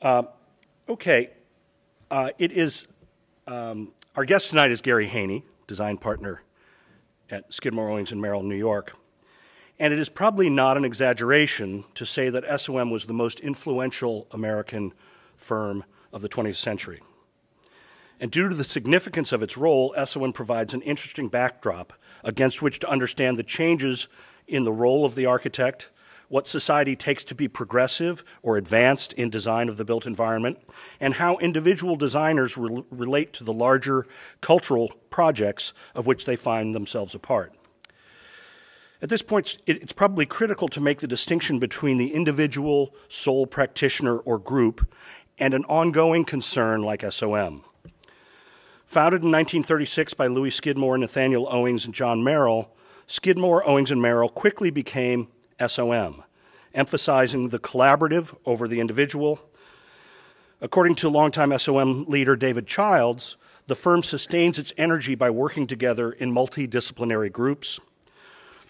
Okay, our guest tonight is Gary Haney, design partner at Skidmore, Owings & Merrill, New York. And it is probably not an exaggeration to say that SOM was the most influential American firm of the 20th century. And due to the significance of its role, SOM provides an interesting backdrop against which to understand the changes in the role of the architect, what society takes to be progressive or advanced in design of the built environment, and how individual designers relate to the larger cultural projects of which they find themselves a part. At this point, it's probably critical to make the distinction between the individual, sole practitioner, or group and an ongoing concern like SOM. Founded in 1936 by Louis Skidmore, Nathaniel Owings, and John Merrill, Skidmore, Owings, and Merrill quickly became SOM, emphasizing the collaborative over the individual. According to longtime SOM leader David Childs, the firm sustains its energy by working together in multidisciplinary groups.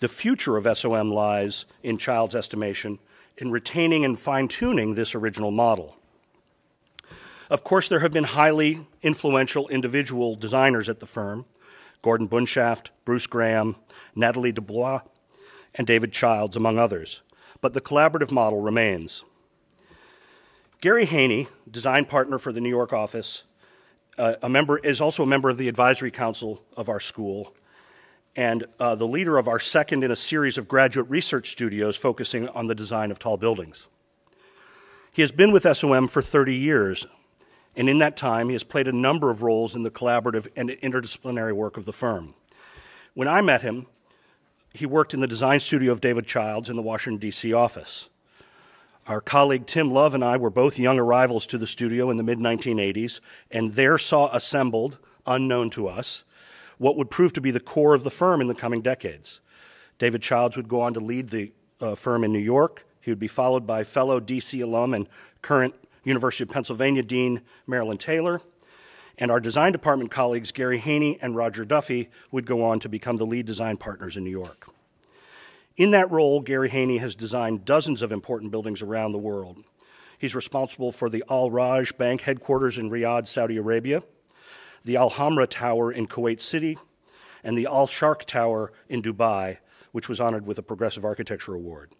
The future of SOM lies, in Child's estimation, in retaining and fine-tuning this original model. Of course, there have been highly influential individual designers at the firm: Gordon Bunshaft, Bruce Graham, Nathalie Dubois, and David Childs, among others. But the collaborative model remains. Gary Haney, design partner for the New York office, is also a member of the advisory council of our school, and the leader of our second in a series of graduate research studios focusing on the design of tall buildings. He has been with SOM for 30 years, and in that time he has played a number of roles in the collaborative and interdisciplinary work of the firm. When I met him, he worked in the design studio of David Childs in the Washington, D.C. office. Our colleague Tim Love and I were both young arrivals to the studio in the mid-1980s, and there saw assembled, unknown to us, what would prove to be the core of the firm in the coming decades. David Childs would go on to lead the firm in New York. He would be followed by fellow D.C. alum and current University of Pennsylvania Dean Marilyn Taylor. And our design department colleagues Gary Haney and Roger Duffy would go on to become the lead design partners in New York. In that role, Gary Haney has designed dozens of important buildings around the world. He's responsible for the Al Raj Bank headquarters in Riyadh, Saudi Arabia, the Al Hamra Tower in Kuwait City, and the Al Sharq Tower in Dubai, which was honored with a Progressive Architecture Award.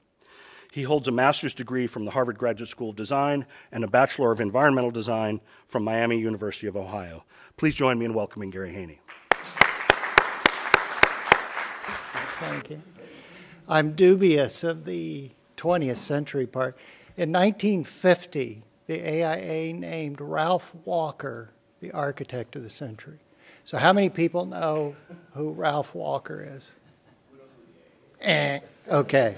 He holds a master's degree from the Harvard Graduate School of Design and a Bachelor of Environmental Design from Miami University of Ohio. Please join me in welcoming Gary Haney. Thank you. I'm dubious of the 20th century part. In 1950, the AIA named Ralph Walker the architect of the century. So how many people know who Ralph Walker is? Okay.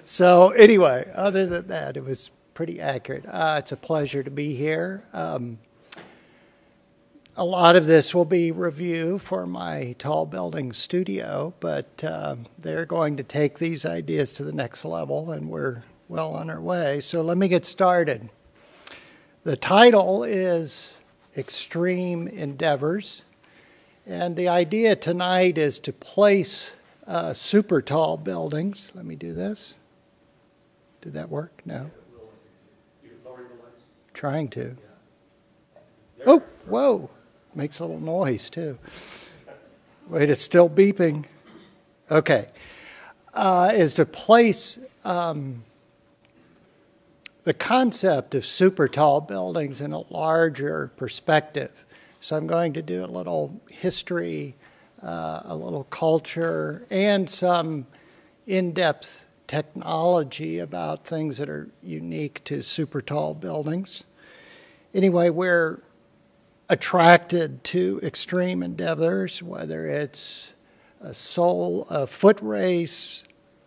So anyway, other than that, it was pretty accurate. It's a pleasure to be here. A lot of this will be review for my tall building studio, but they're going to take these ideas to the next level, and we're well on our way. So let me get started. The title is Extreme Endeavors, and the idea tonight is to place super tall buildings. Let me do this. Did that work? No. Trying to. Oh, whoa. Makes a little noise, too. Wait, it's still beeping. Okay. Is to place the concept of super tall buildings in a larger perspective. So I'm going to do a little history, a little culture, and some in-depth technology about things that are unique to super tall buildings. Anyway, we're attracted to extreme endeavors, whether it's a foot race,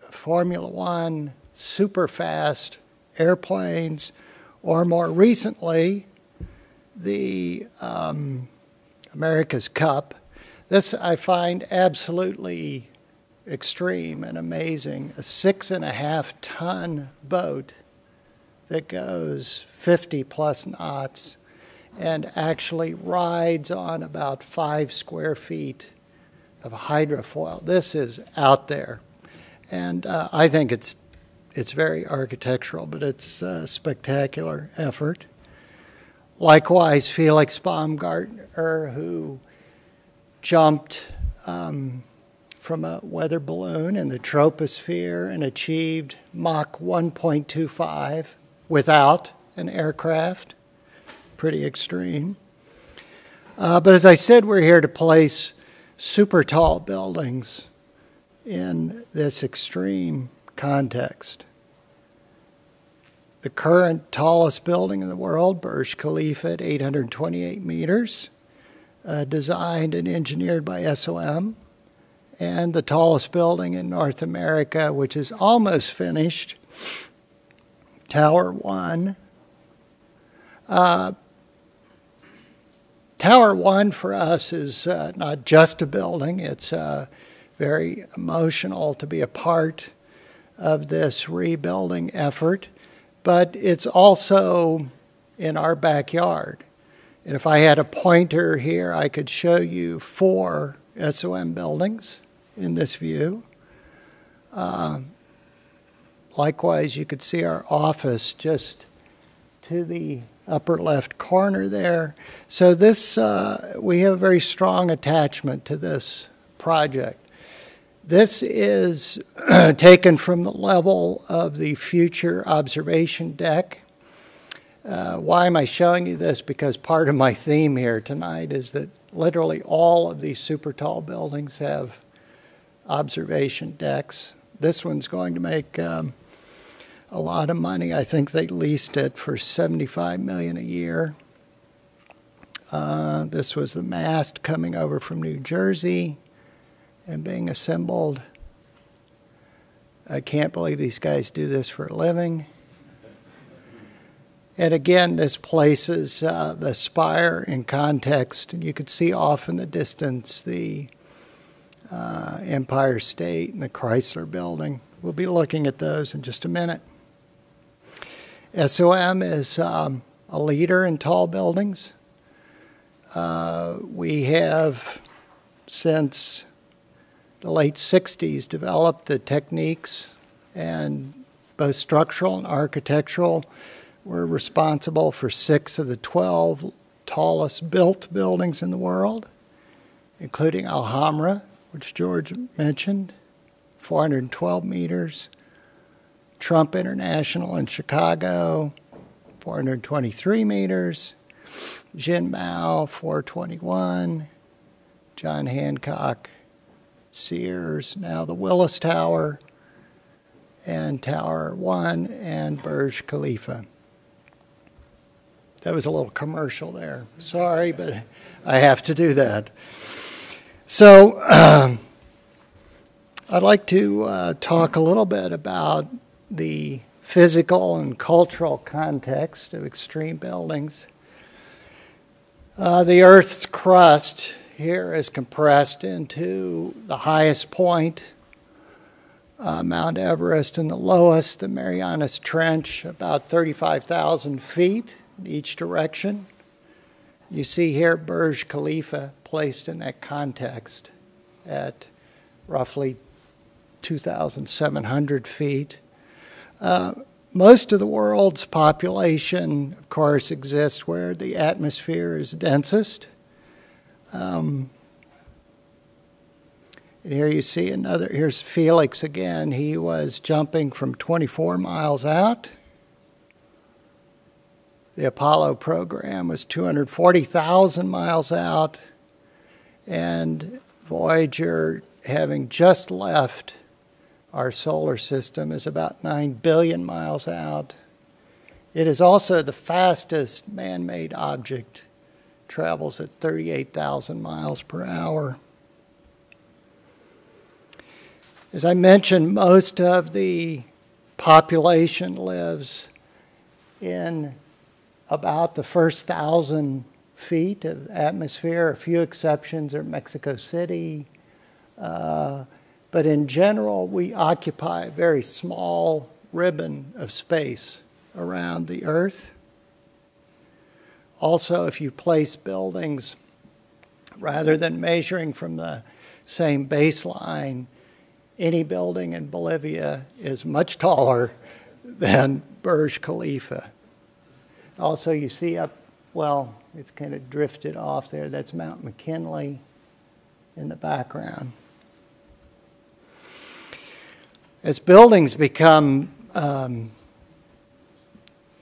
Formula One, super fast airplanes, or more recently, the America's Cup. This I find absolutely extreme and amazing. A 6.5-ton boat that goes 50+ knots and actually rides on about 5 square feet of hydrofoil. This is out there. And I think it's very architectural, but it's a spectacular effort. Likewise, Felix Baumgartner, who jumped from a weather balloon in the troposphere and achieved Mach 1.25 without an aircraft. Pretty extreme. But as I said, we're here to place super tall buildings in this extreme context. The current tallest building in the world, Burj Khalifa at 828 meters, designed and engineered by SOM, and the tallest building in North America, which is almost finished, Tower 1. Tower 1 for us is not just a building. It's very emotional to be a part of this rebuilding effort, but it's also in our backyard. And if I had a pointer here, I could show you 4 SOM buildings in this view. Likewise, you could see our office just to the upper left corner there. So this, we have a very strong attachment to this project. This is taken from the level of the future observation deck. Why am I showing you this? Because part of my theme here tonight is that literally all of these super tall buildings have observation decks. This one's going to make a lot of money. I think they leased it for $75 million a year. This was the mast coming over from New Jersey and being assembled. I can't believe these guys do this for a living. And again, this places the spire in context. And you could see off in the distance the Empire State and the Chrysler Building. We'll be looking at those in just a minute. SOM is a leader in tall buildings. We have, since the late 60s, developed the techniques, and both structural and architectural. We're responsible for 6 of the 12 tallest built buildings in the world, including Alhambra, which George mentioned, 412 meters. Trump International in Chicago, 423 meters. Jin Mao, 421. John Hancock, Sears, now the Willis Tower, and Tower 1, and Burj Khalifa. That was a little commercial there. Sorry, but I have to do that. So I'd like to talk a little bit about the physical and cultural context of extreme buildings. The Earth's crust here is compressed into the highest point, Mount Everest, and the lowest, the Marianas Trench, about 35,000 feet in each direction. You see here Burj Khalifa placed in that context at roughly 2,700 feet. Most of the world's population, of course, exists where the atmosphere is densest. And here you see another, here's Felix again. He was jumping from 24 miles out. The Apollo program was 240,000 miles out. And Voyager, having just left our solar system, is about 9 billion miles out. It is also the fastest man-made object, travels at 38,000 miles per hour. As I mentioned, most of the population lives in about the first 1,000 feet of atmosphere. A few exceptions are Mexico City. But in general, we occupy a very small ribbon of space around the Earth. Also, if you place buildings, rather than measuring from the same baseline, any building in Bolivia is much taller than Burj Khalifa. Also, you see up well, it's kind of drifted off there. That's Mount McKinley in the background. As buildings become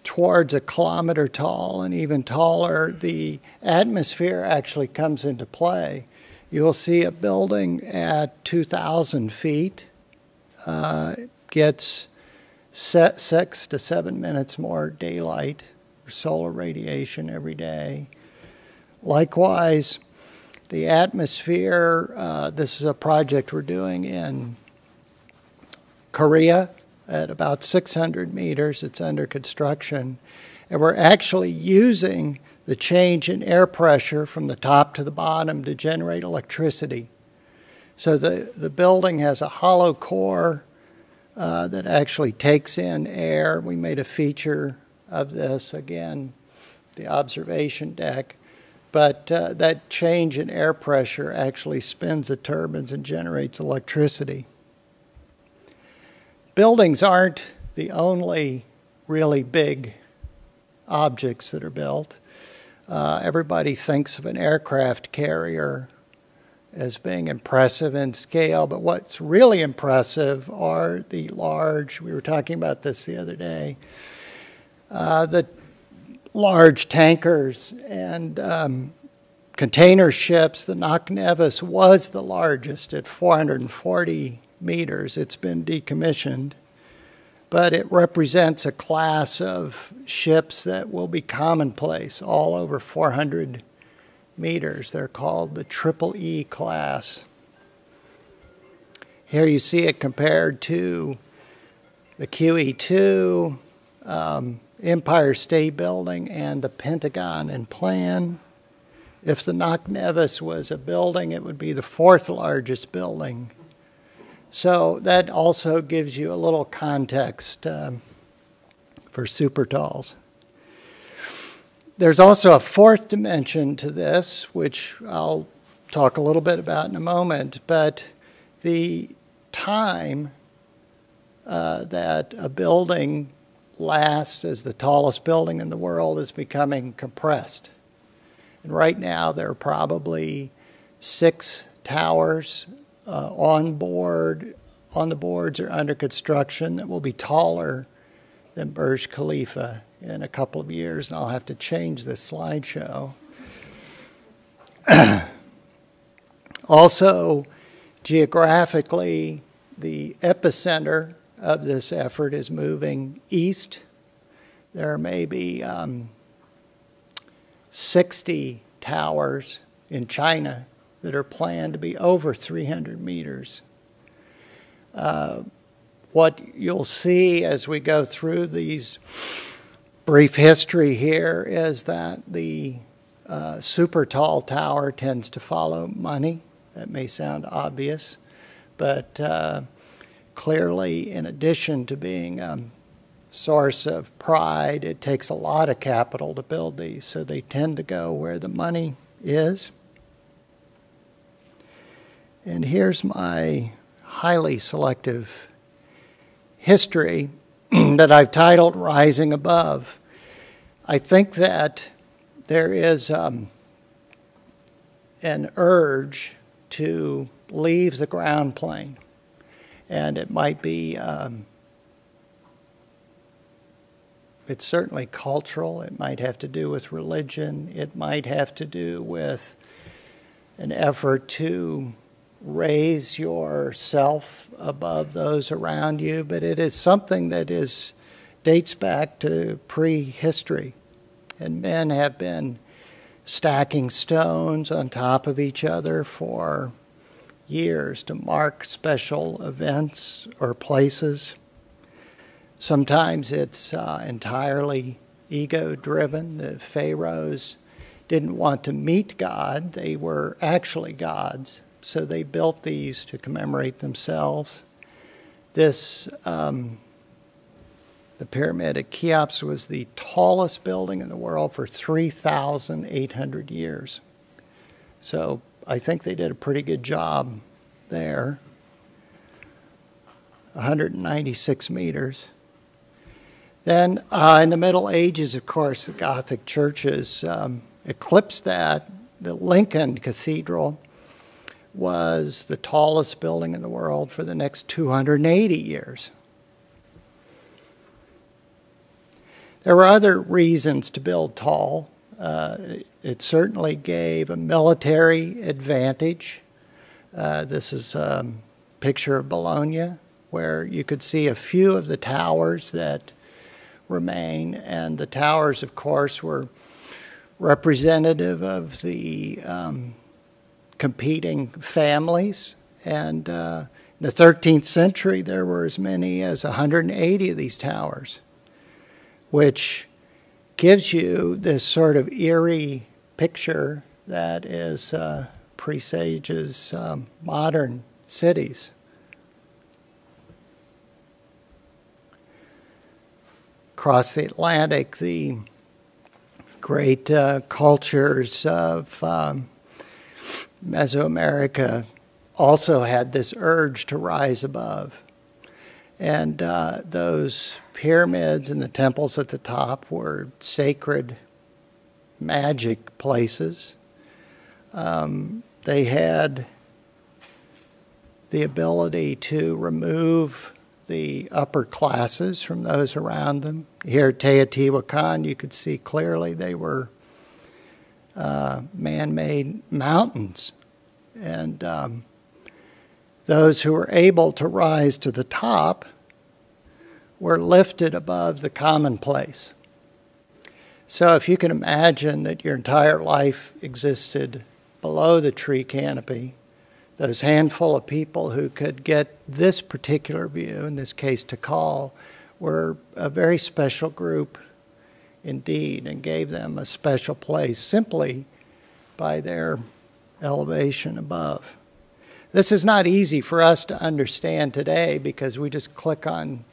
towards a kilometer tall and even taller, the atmosphere actually comes into play. You'll see a building at 2,000 feet gets 6 to 7 minutes more daylight or solar radiation every day. Likewise, the atmosphere, this is a project we're doing in Korea at about 600 meters. It's under construction. And we're actually using the change in air pressure from the top to the bottom to generate electricity. So the building has a hollow core that actually takes in air. We made a feature of this, again, the observation deck. But that change in air pressure actually spins the turbines and generates electricity. Buildings aren't the only really big objects that are built. Everybody thinks of an aircraft carrier as being impressive in scale, but what's really impressive are the large, we were talking about this the other day, the large tankers and container ships. The Knock Nevis was the largest at 440 meters. It's been decommissioned, but it represents a class of ships that will be commonplace all over 400 meters. They're called the Triple E class. Here you see it compared to the QE2, Empire State Building, and the Pentagon in plan. If the Knock Nevis was a building, it would be the 4th largest building. So that also gives you a little context for super talls. There's also a 4th dimension to this, which I'll talk a little bit about in a moment, but the time that a building lasts as the tallest building in the world is becoming compressed. And right now there are probably 6 towers on the boards or under construction that will be taller than Burj Khalifa in a couple of years, and I'll have to change this slideshow. Also, geographically, the epicenter of this effort is moving east. There may be 60 towers in China that are planned to be over 300 meters. What you'll see as we go through these brief history here is that the super tall tower tends to follow money. That may sound obvious, but clearly, in addition to being a source of pride, it takes a lot of capital to build these, so they tend to go where the money is. And here's my highly selective history that I've titled Rising Above. I think that there is an urge to leave the ground plane, and it might be, it's certainly cultural. It might have to do with religion. It might have to do with an effort to raise yourself above those around you, but it is something that dates back to prehistory, and men have been stacking stones on top of each other for years to mark special events or places. Sometimes it's entirely ego-driven. The pharaohs didn't want to meet God. They were actually gods. So they built these to commemorate themselves. This, the pyramid at Cheops was the tallest building in the world for 3,800 years. So I think they did a pretty good job there. 196 meters. Then in the Middle Ages, of course, the Gothic churches eclipsed that. The Lincoln Cathedral was the tallest building in the world for the next 280 years. There were other reasons to build tall. It certainly gave a military advantage. This is a picture of Bologna, where you could see a few of the towers that remain, and the towers, of course, were representative of the competing families. And in the 13th century, there were as many as 180 of these towers, which gives you this sort of eerie picture that is presages modern cities. Across the Atlantic, the great cultures of Mesoamerica also had this urge to rise above. And those pyramids and the temples at the top were sacred, magic places. They had the ability to remove the upper classes from those around them. Here at Teotihuacan, you could see clearly they were man-made mountains. And those who were able to rise to the top were lifted above the commonplace. So if you can imagine that your entire life existed below the tree canopy, those handful of people who could get this particular view, in this case Tikal, were a very special group indeed, and gave them a special place simply by their elevation above. This is not easy for us to understand today because we just click on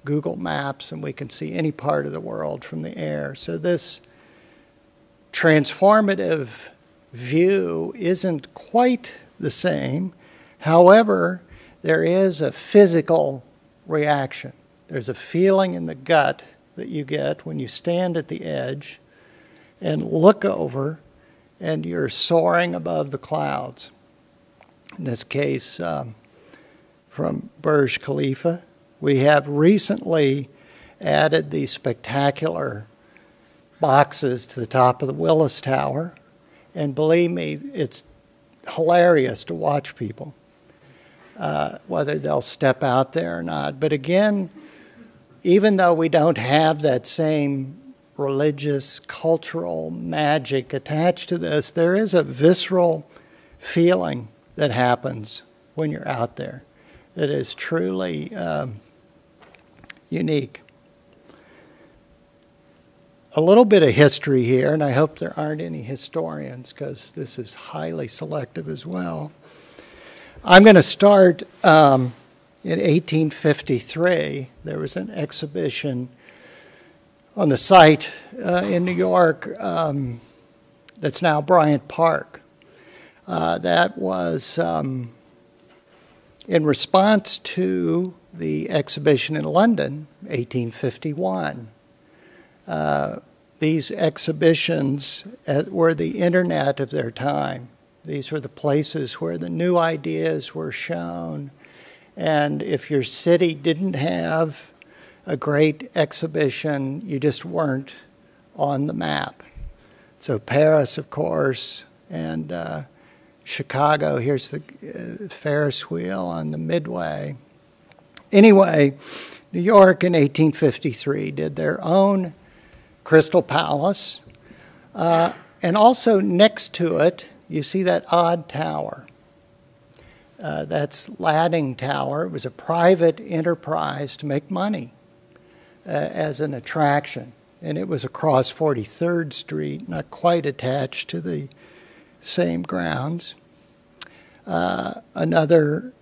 Google Maps and we can see any part of the world from the air. So this transformative view isn't quite the same. However, there is a physical reaction. There's a feeling in the gut that you get when you stand at the edge and look over and you're soaring above the clouds. In this case, from Burj Khalifa. We have recently added these spectacular boxes to the top of the Willis Tower. And believe me, it's hilarious to watch people, whether they'll step out there or not. But again, even though we don't have that same religious, cultural magic attached to this, there is a visceral feeling that happens when you're out there that is truly unique. A little bit of history here, and I hope there aren't any historians because this is highly selective as well. I'm going to start in 1853. There was an exhibition on the site in New York that's now Bryant Park. That was in response to the exhibition in London, 1851. These exhibitions were the internet of their time. These were the places where the new ideas were shown. And if your city didn't have a great exhibition, you just weren't on the map. So Paris, of course, and Chicago, here's the Ferris wheel on the Midway. Anyway, New York in 1853 did their own Crystal Palace. And also next to it, you see that odd tower. That's Ladding Tower. It was a private enterprise to make money as an attraction. And it was across 43rd Street, not quite attached to the same grounds. Another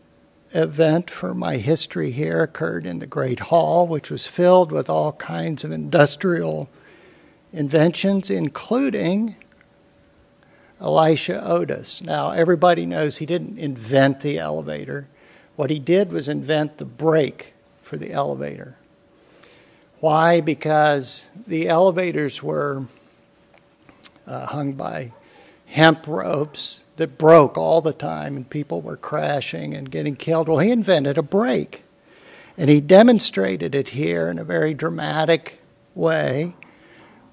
event for my history here occurred in the Great Hall, which was filled with all kinds of industrial inventions, including Elisha Otis. Now, everybody knows he didn't invent the elevator. What he did was invent the brake for the elevator. Why? Because the elevators were hung by hemp ropes that broke all the time, and people were crashing and getting killed. Well, he invented a brake, and he demonstrated it here in a very dramatic way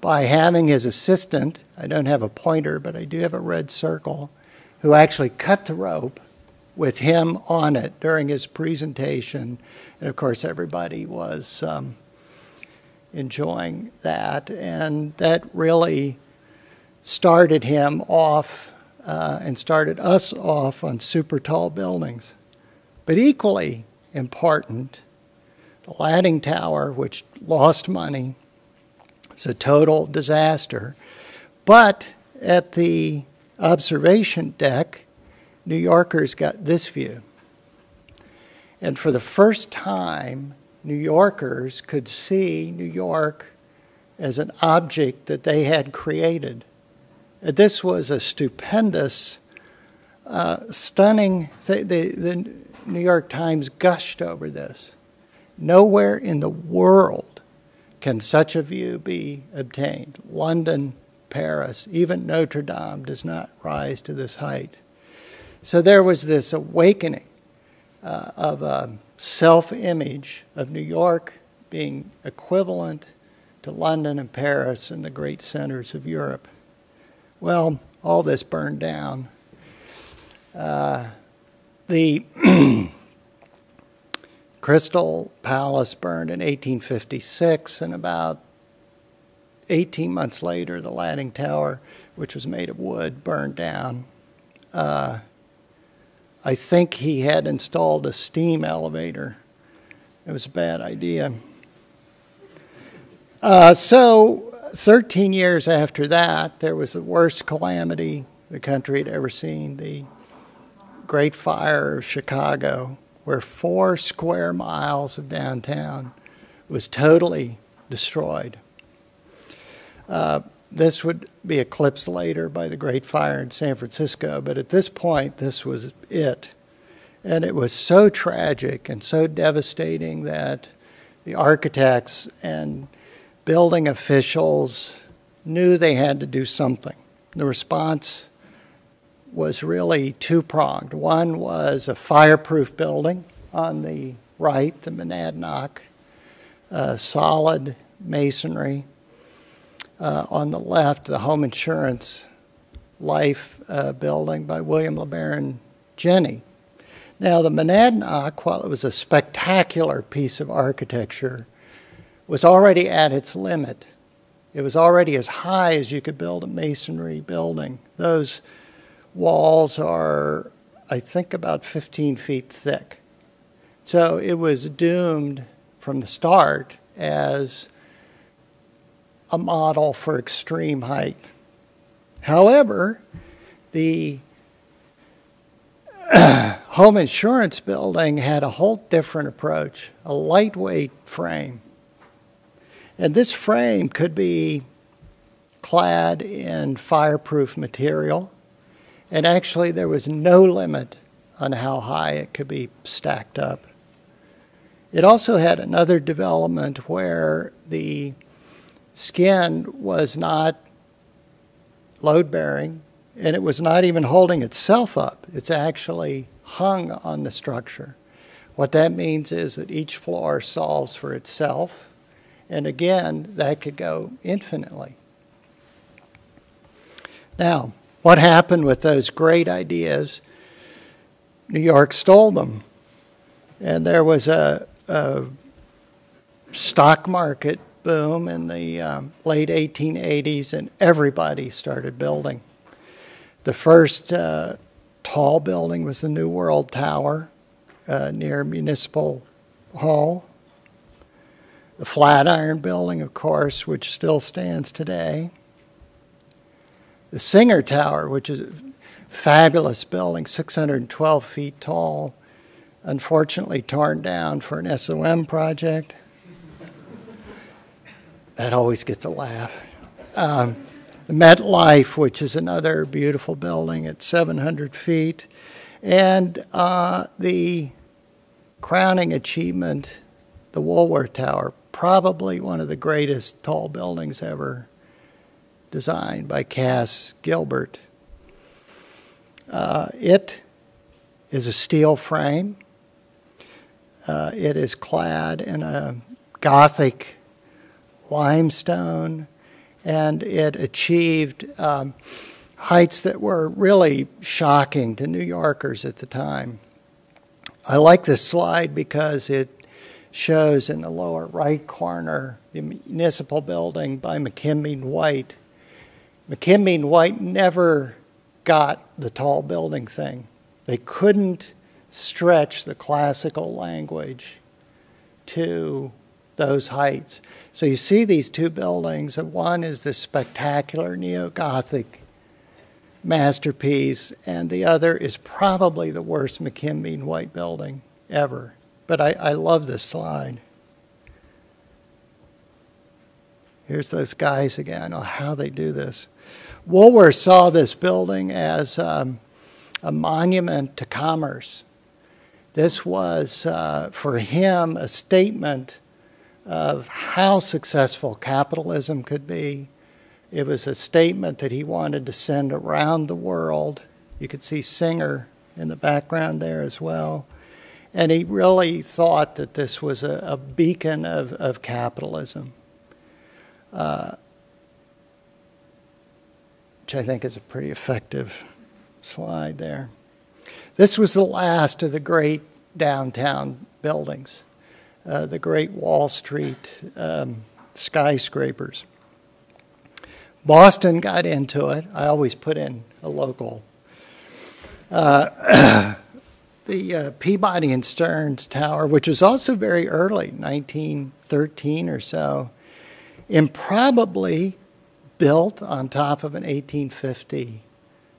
by having his assistant, I don't have a pointer, but I do have a red circle, who actually cut the rope with him on it during his presentation. And of course, everybody was enjoying that. And that really started him off and started us off on super tall buildings. But equally important, the Landing Tower, which lost money, it's a total disaster. But at the observation deck, New Yorkers got this view. And for the first time, New Yorkers could see New York as an object that they had created. This was a stupendous, stunning thing. The New York Times gushed over this. Nowhere in the world can such a view be obtained. London, Paris, even Notre Dame does not rise to this height. So there was this awakening of a self-image of New York being equivalent to London and Paris and the great centers of Europe. Well, all this burned down. The Crystal Palace burned in 1856, and about 18 months later, the Landing Tower, which was made of wood, burned down. I think he had installed a steam elevator. It was a bad idea. So 13 years after that, there was the worst calamity the country had ever seen, the Great Fire of Chicago, where 4 square miles of downtown was totally destroyed. This would be eclipsed later by the Great Fire in San Francisco, but at this point, this was it. And it was so tragic and so devastating that the architects and building officials knew they had to do something. The response was really two-pronged. One was a fireproof building on the right, the Monadnock, solid masonry. On the left, the home insurance life building by William LeBaron Jenney. Now, the Monadnock, while it was a spectacular piece of architecture, was already at its limit. It was already as high as you could build a masonry building. Those walls are, I think, about 15 feet thick. So it was doomed from the start as a model for extreme height. However, the home insurance building had a whole different approach, a lightweight frame. And this frame could be clad in fireproof material, and actually there was no limit on how high it could be stacked up. It also had another development where the skin was not load-bearing, and it was not even holding itself up. It's actually hung on the structure. What that means is that each floor solves for itself, and again, that could go infinitely. Now, what happened with those great ideas? New York stole them, and there was a stock market boom in the late 1880s, and everybody started building. The first tall building was the New World Tower near Municipal Hall. The Flatiron Building, of course, which still stands today. The Singer Tower, which is a fabulous building, 612 feet tall, unfortunately torn down for an SOM project. That always gets a laugh. The MetLife, which is another beautiful building at 700 feet. And the crowning achievement, the Woolworth Tower, probably one of the greatest tall buildings ever designed by Cass Gilbert. It is a steel frame. It is clad in a Gothic limestone, and it achieved heights that were really shocking to New Yorkers at the time. I like this slide because it shows in the lower right corner the municipal building by McKinley White. McKinley White never got the tall building thing. They couldn't stretch the classical language to those heights. So you see these two buildings, and one is this spectacular neo-Gothic masterpiece, and the other is probably the worst McKinley White building ever. But I love this slide. Here's those guys again. Oh, how they do this. Woolworth saw this building as a monument to commerce. This was, for him, a statement of how successful capitalism could be. It was a statement that he wanted to send around the world. You could see Singer in the background there as well. And he really thought that this was a beacon of capitalism, which I think is a pretty effective slide there. This was the last of the great downtown buildings, the great Wall Street skyscrapers. Boston got into it. I always put in a local. The Peabody and Stearns Tower, which was also very early, 1913 or so, improbably built on top of an 1850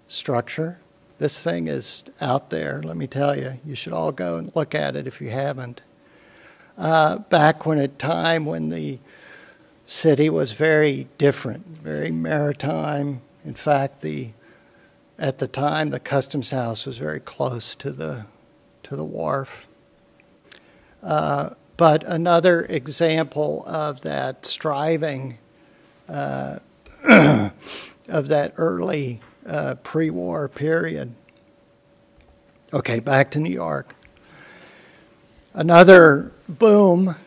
structure. This thing is out there, let me tell you. You should all go and look at it if you haven't. Back when a time when the city was very different, very maritime. In fact, at the time, the Customs House was very close to the wharf. But another example of that striving of that early pre-war period. Okay, back to New York. Another boom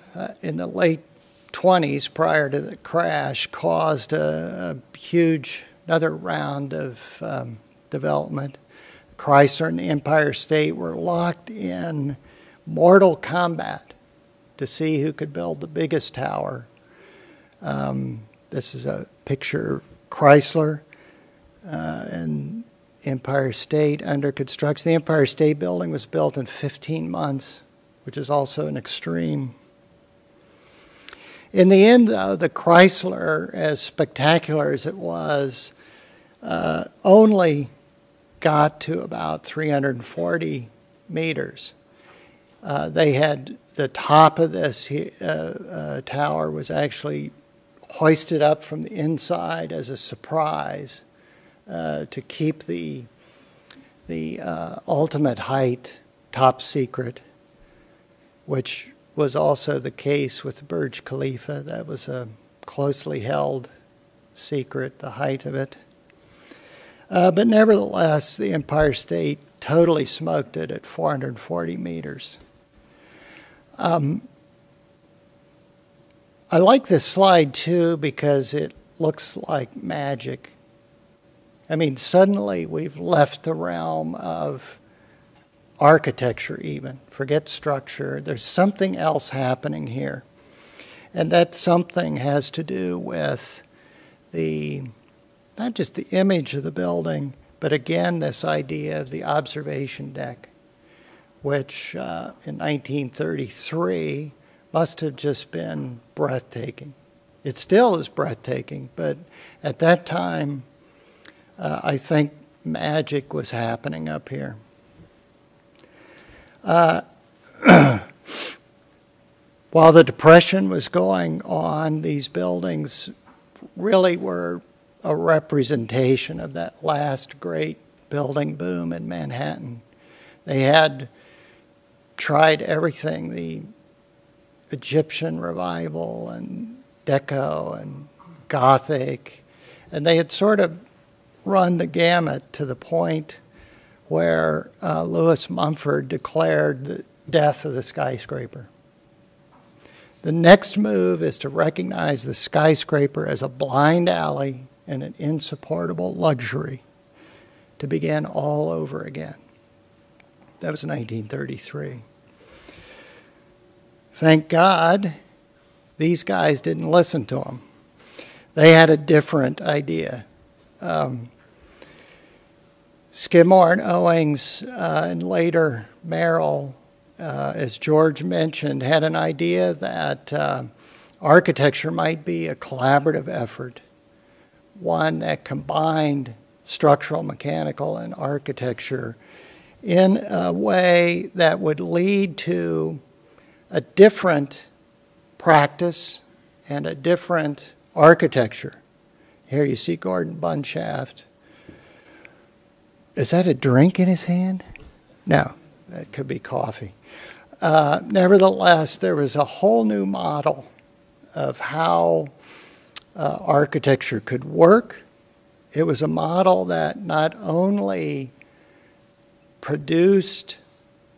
in the late 20s prior to the crash caused a huge, another round of development. Chrysler and the Empire State were locked in mortal combat to see who could build the biggest tower. This is a picture of Chrysler and Empire State under construction. The Empire State Building was built in 15 months, which is also an extreme. In the end, though, the Chrysler, as spectacular as it was, only got to about 340 meters. They had the top of this tower was actually hoisted up from the inside as a surprise to keep the ultimate height top secret, which was also the case with Burj Khalifa. That was a closely held secret, the height of it. But nevertheless, the Empire State totally smoked it at 440 meters. I like this slide, too, because it looks like magic. I mean, suddenly we've left the realm of architecture even. Forget structure. There's something else happening here. And that something has to do with not just the image of the building, but again, this idea of the observation deck, which in 1933 must have just been breathtaking. It still is breathtaking, but at that time, I think magic was happening up here. While the Depression was going on, these buildings really were a representation of that last great building boom in Manhattan. They had tried everything. Egyptian revival and Deco and Gothic, and they had sort of run the gamut to the point where Lewis Mumford declared the death of the skyscraper. The next move is to recognize the skyscraper as a blind alley and an insupportable luxury to begin all over again. That was 1933. Thank God these guys didn't listen to him. They had a different idea. Skidmore and Owings and later Merrill, as George mentioned, had an idea that architecture might be a collaborative effort, one that combined structural, mechanical, and architecture in a way that would lead to a different practice and a different architecture. Here you see Gordon Bunshaft. Is that a drink in his hand? No, that could be coffee. Nevertheless, there was a whole new model of how architecture could work. It was a model that not only produced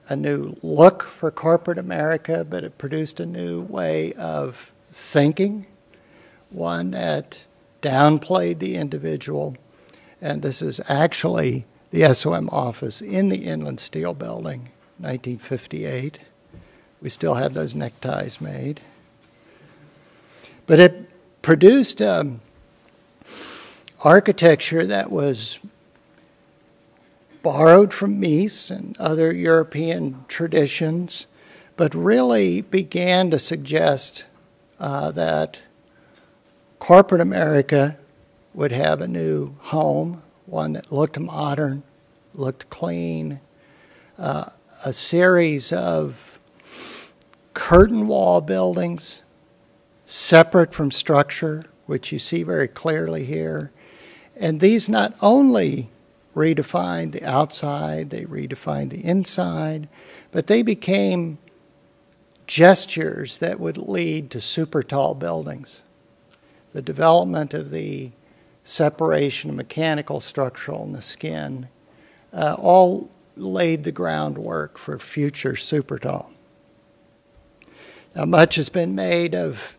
a new look for corporate America, but it produced a new way of thinking, one that downplayed the individual. And this is actually the SOM office in the Inland Steel Building, 1958. We still have those neckties made. But it produced architecture that was borrowed from Mies and other European traditions, but really began to suggest that corporate America would have a new home, one that looked modern, looked clean, a series of curtain wall buildings separate from structure, which you see very clearly here. And these not only redefined the outside, they redefined the inside, but they became gestures that would lead to super tall buildings. The development of the separation of mechanical, structural, and the skin all laid the groundwork for future super tall. Now, much has been made of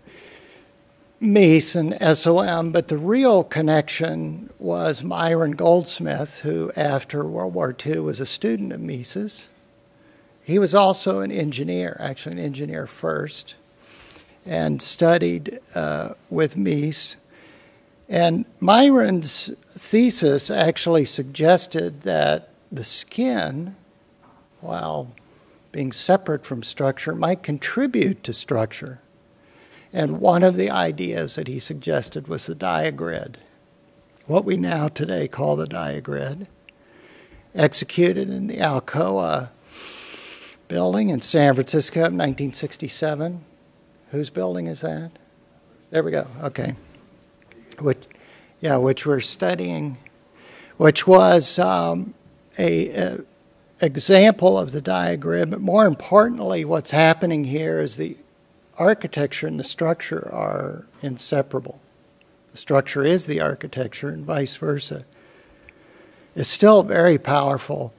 Mies and SOM, but the real connection was Myron Goldsmith, who after World War II was a student of Mies's. He was also an engineer, actually an engineer first, and studied with Mies. And Myron's thesis actually suggested that the skin, while being separate from structure, might contribute to structure. And one of the ideas that he suggested was the diagrid, what we now today call the diagrid, executed in the Alcoa building in San Francisco in 1967. Whose building is that? There we go, okay. Which we're studying, which was a example of the diagrid, but more importantly, what's happening here is the architecture and the structure are inseparable. The structure is the architecture and vice versa. It's still a very powerful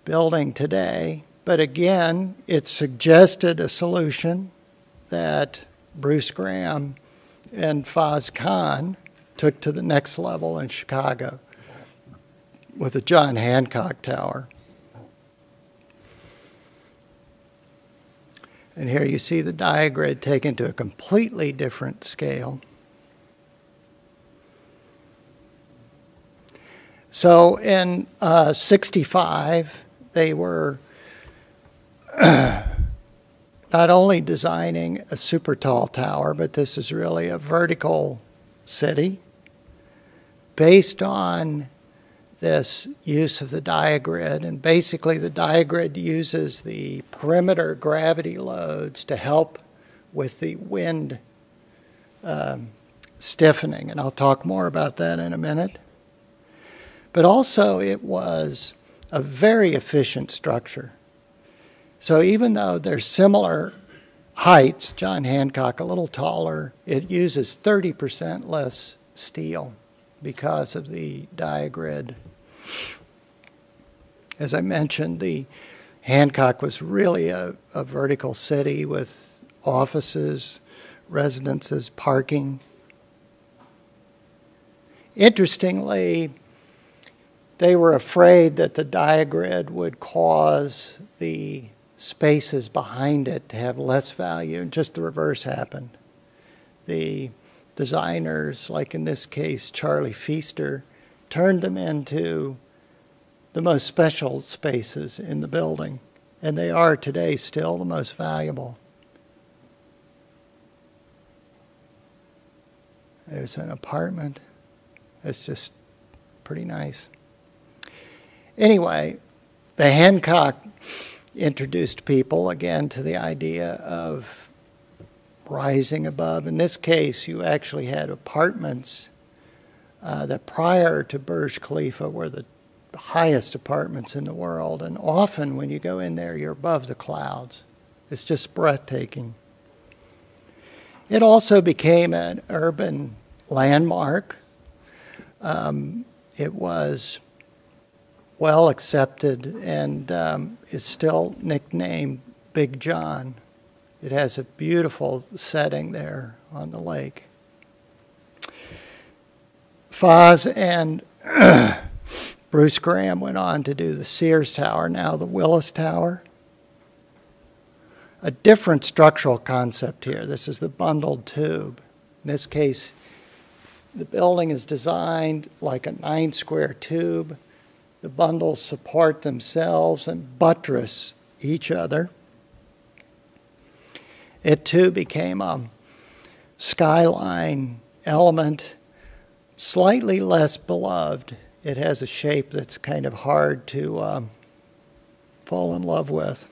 building today, but again, it suggested a solution that Bruce Graham and Faz Khan took to the next level in Chicago with the John Hancock Tower. And here you see the diagrid taken to a completely different scale. So in 65, they were not only designing a super tall tower, but this is really a vertical city based on this use of the diagrid. And basically the diagrid uses the perimeter gravity loads to help with the wind stiffening. And I'll talk more about that in a minute. But also it was a very efficient structure. So even though there's similar heights, John Hancock a little taller, it uses 30% less steel because of the diagrid. As I mentioned, the Hancock was really a vertical city with offices, residences, parking. Interestingly, they were afraid that the diagrid would cause the spaces behind it to have less value, and just the reverse happened. The designers, like in this case Charlie Feaster, turned them into the most special spaces in the building, and they are today still the most valuable. There's an apartment. It's just pretty nice. Anyway, the Hancock introduced people again to the idea of rising above. In this case, you actually had apartments that prior to Burj Khalifa were the highest apartments in the world, and often when you go in there, you're above the clouds. It's just breathtaking. It also became an urban landmark. It was well accepted and is still nicknamed Big John. It has a beautiful setting there on the lake. Foz and Bruce Graham went on to do the Sears Tower, now the Willis Tower. A different structural concept here. This is the bundled tube. In this case, the building is designed like a 9-square tube. The bundles support themselves and buttress each other. It too became a skyline element, slightly less beloved. It has a shape that's kind of hard to fall in love with.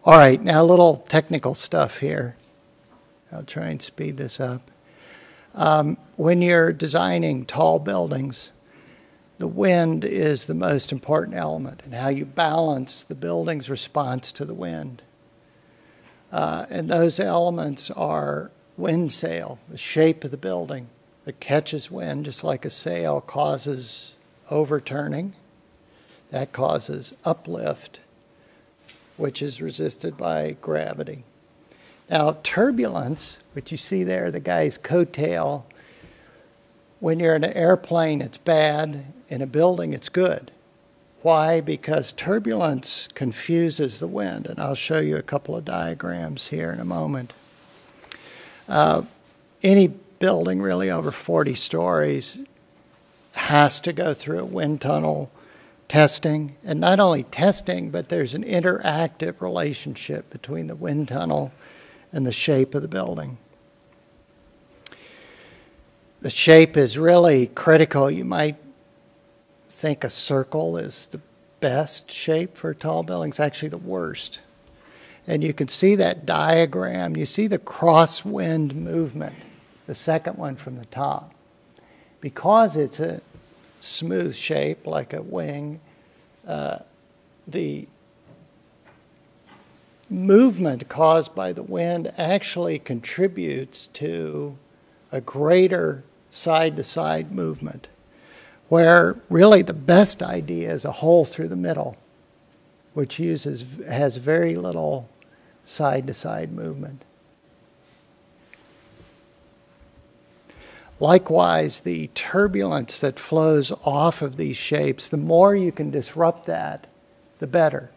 All right, now a little technical stuff here. I'll try and speed this up. When you're designing tall buildings, the wind is the most important element and how you balance the building's response to the wind. And those elements are wind sail, the shape of the building that catches wind, just like a sail causes overturning. That causes uplift, which is resisted by gravity. Now, turbulence, which you see there, the guy's coattail, when you're in an airplane, it's bad. In a building, it's good. Why? Because turbulence confuses the wind, and I'll show you a couple of diagrams here in a moment. Any building really over 40 stories has to go through a wind tunnel testing, and not only testing, but there's an interactive relationship between the wind tunnel and the shape of the building. The shape is really critical. You might think a circle is the best shape for tall buildings, actually the worst. And you can see that diagram. You see the crosswind movement, the second one from the top. Because it's a smooth shape like a wing, the movement caused by the wind actually contributes to a greater side-to-side movement, where really the best idea is a hole through the middle, which has very little side-to-side movement. Likewise, the turbulence that flows off of these shapes, the more you can disrupt that, the better.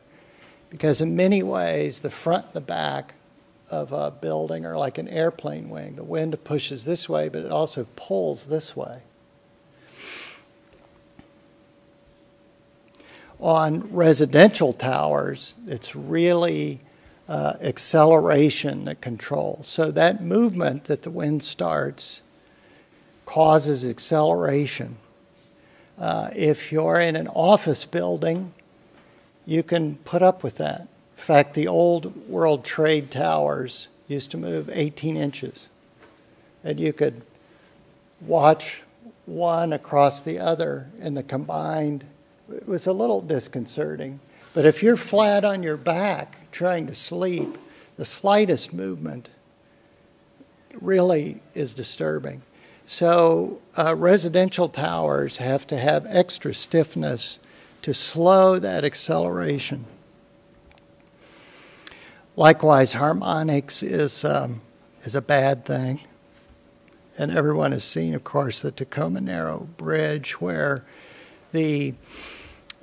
Because in many ways, the front and the back of a building are like an airplane wing. The wind pushes this way, but it also pulls this way. On residential towers, it's really acceleration that controls. So that movement that the wind starts causes acceleration. If you're in an office building, you can put up with that. In fact, the old World Trade Towers used to move 18 inches. And you could watch one across the other, and the combined, it was a little disconcerting. But if you're flat on your back trying to sleep, the slightest movement really is disturbing. So residential towers have to have extra stiffness to slow that acceleration. Likewise, harmonics is a bad thing. And everyone has seen, of course, the Tacoma Narrow Bridge, where the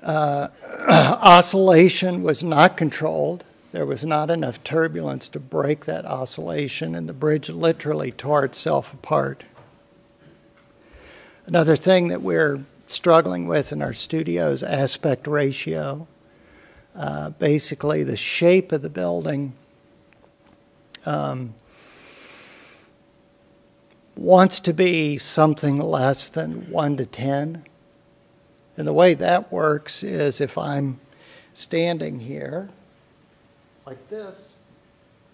oscillation was not controlled. There was not enough turbulence to break that oscillation, and the bridge literally tore itself apart. Another thing that we're struggling with in our studio is aspect ratio. Basically, the shape of the building wants to be something less than 1 to 10. And the way that works is if I'm standing here like this,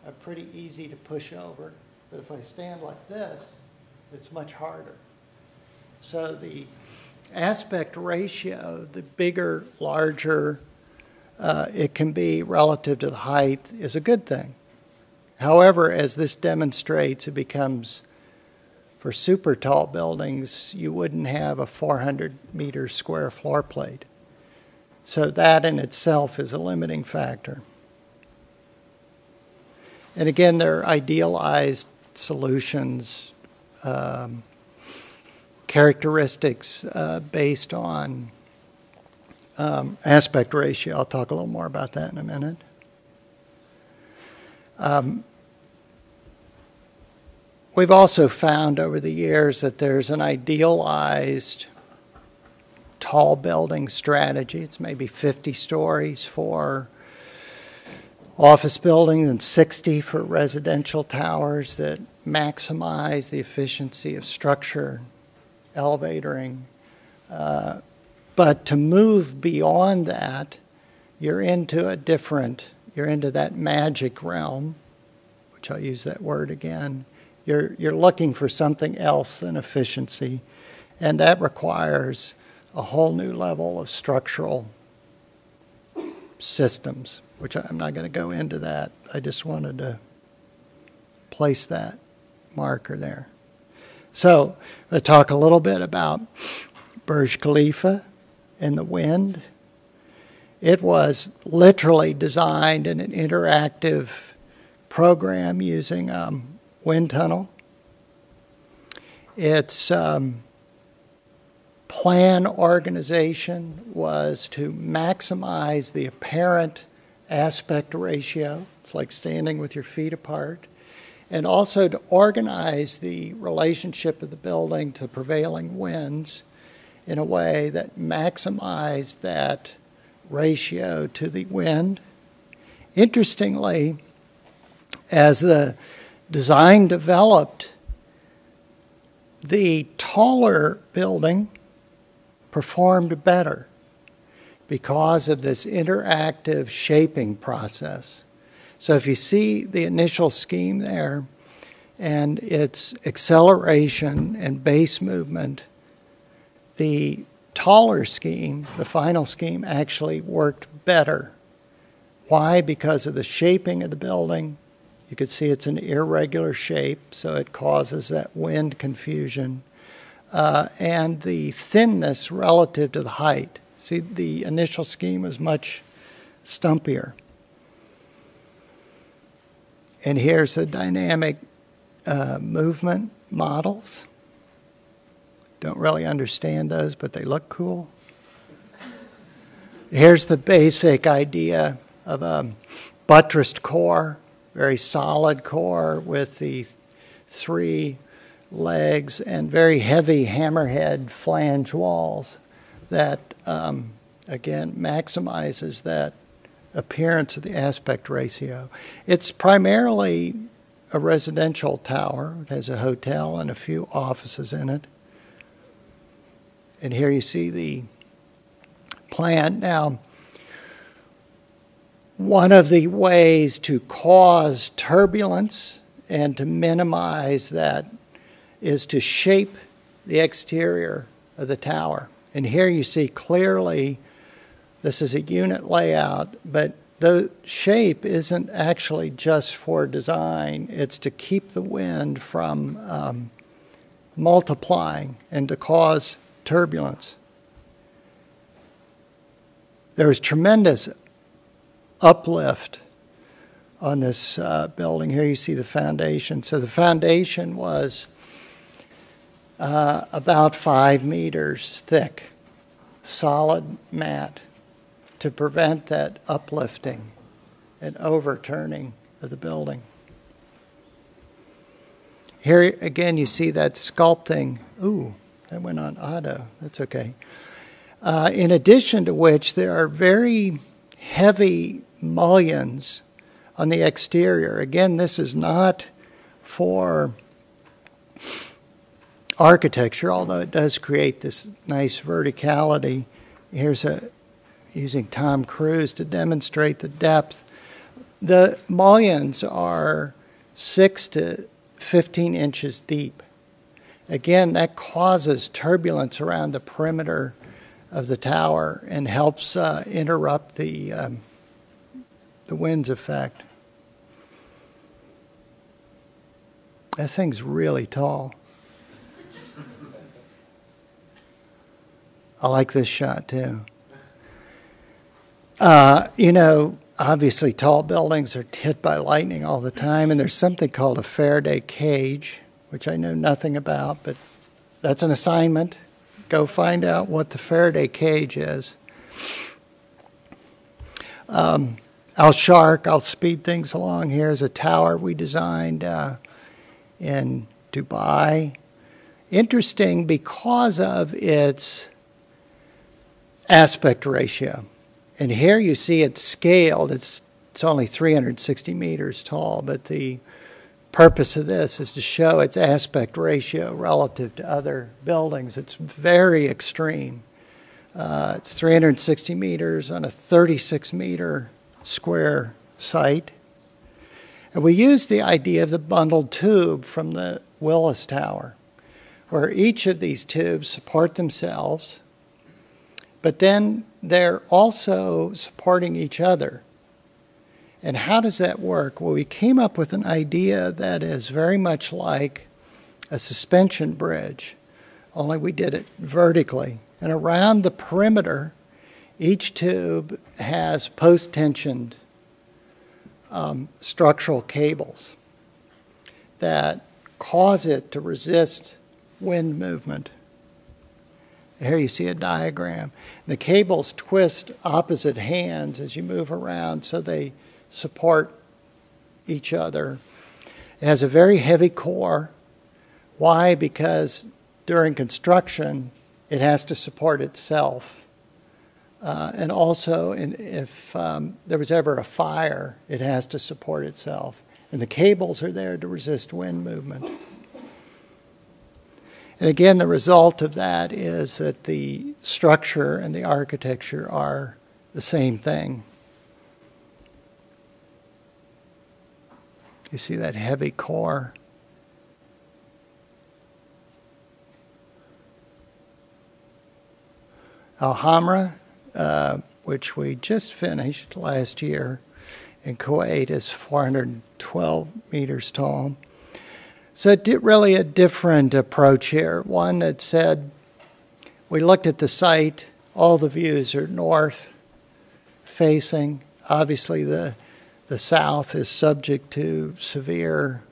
I'm pretty easy to push over. But if I stand like this, it's much harder. So the aspect ratio, the bigger, larger it can be relative to the height, is a good thing. However, as this demonstrates, it becomes, for super tall buildings, you wouldn't have a 400-meter square floor plate. So that in itself is a limiting factor. And again, there are idealized solutions, characteristics based on aspect ratio. I'll talk a little more about that in a minute. We've also found over the years that there's an idealized tall building strategy. It's maybe 50 stories for office buildings and 60 for residential towers that maximize the efficiency of structure, elevatoring. But to move beyond that, you're into that magic realm, which I'll use that word again. You're looking for something else than efficiency, and that requires a whole new level of structural systems, which I'm not going to go into that. I just wanted to place that marker there. So I'll talk a little bit about Burj Khalifa and the wind. It was literally designed in an interactive program using wind tunnel. Its plan organization was to maximize the apparent aspect ratio. It's like standing with your feet apart. And also to organize the relationship of the building to prevailing winds in a way that maximized that ratio to the wind. Interestingly, as the design developed, the taller building performed better because of this interactive shaping process. So if you see the initial scheme there and its acceleration and base movement, the taller scheme, the final scheme, actually worked better. Why? Because of the shaping of the building. You can see it's an irregular shape, so it causes that wind confusion. And the thinness relative to the height. See, the initial scheme was much stumpier. And here's the dynamic movement models. Don't really understand those, but they look cool. Here's the basic idea of a buttressed core, very solid core with the 3 legs and very heavy hammerhead flange walls that, again, maximizes that appearance of the aspect ratio. It's primarily a residential tower. It has a hotel and a few offices in it. And here you see the plan. Now, one of the ways to cause turbulence and to minimize that is to shape the exterior of the tower. And here you see clearly This is a unit layout, but the shape isn't actually just for design. It's to keep the wind from multiplying and to cause turbulence. There was tremendous uplift on this building. Here you see the foundation. So the foundation was about 5 meters thick, solid mat, to prevent that uplifting and overturning of the building. Here again you see that sculpting. Ooh, that went on auto. That's okay. In addition to which, there are very heavy mullions on the exterior. Again, this is not for architecture, although it does create this nice verticality. Here's using Tom Cruise to demonstrate the depth. The mullions are 6 to 15 inches deep. Again, that causes turbulence around the perimeter of the tower and helps interrupt the wind's effect. That thing's really tall. I like this shot too. Obviously tall buildings are hit by lightning all the time, and there's something called a Faraday cage, which I know nothing about, but that's an assignment. Go find out what the Faraday cage is. I'll speed things along. Here's a tower we designed in Dubai. Interesting because of its aspect ratio. And here you see it's scaled. It's only 360 meters tall, but the purpose of this is to show its aspect ratio relative to other buildings. It's very extreme. It's 360 meters on a 36-meter square site. And we used the idea of the bundled tube from the Willis Tower, where each of these tubes support themselves, but then they're also supporting each other. And how does that work? Well, we came up with an idea that is very much like a suspension bridge, only we did it vertically. And around the perimeter, each tube has post-tensioned structural cables that cause it to resist wind movement. Here you see a diagram. The cables twist opposite hands as you move around, so they support each other. It has a very heavy core. Why? Because during construction, it has to support itself. And also, if there was ever a fire, it has to support itself. And the cables are there to resist wind movement. And again, the result of that is that the structure and the architecture are the same thing. You see that heavy core. Al Hamra, which we just finished last year in Kuwait, is 412 meters tall. So it did really a different approach here. One that said, we looked at the site, all the views are north facing. Obviously the south is subject to severe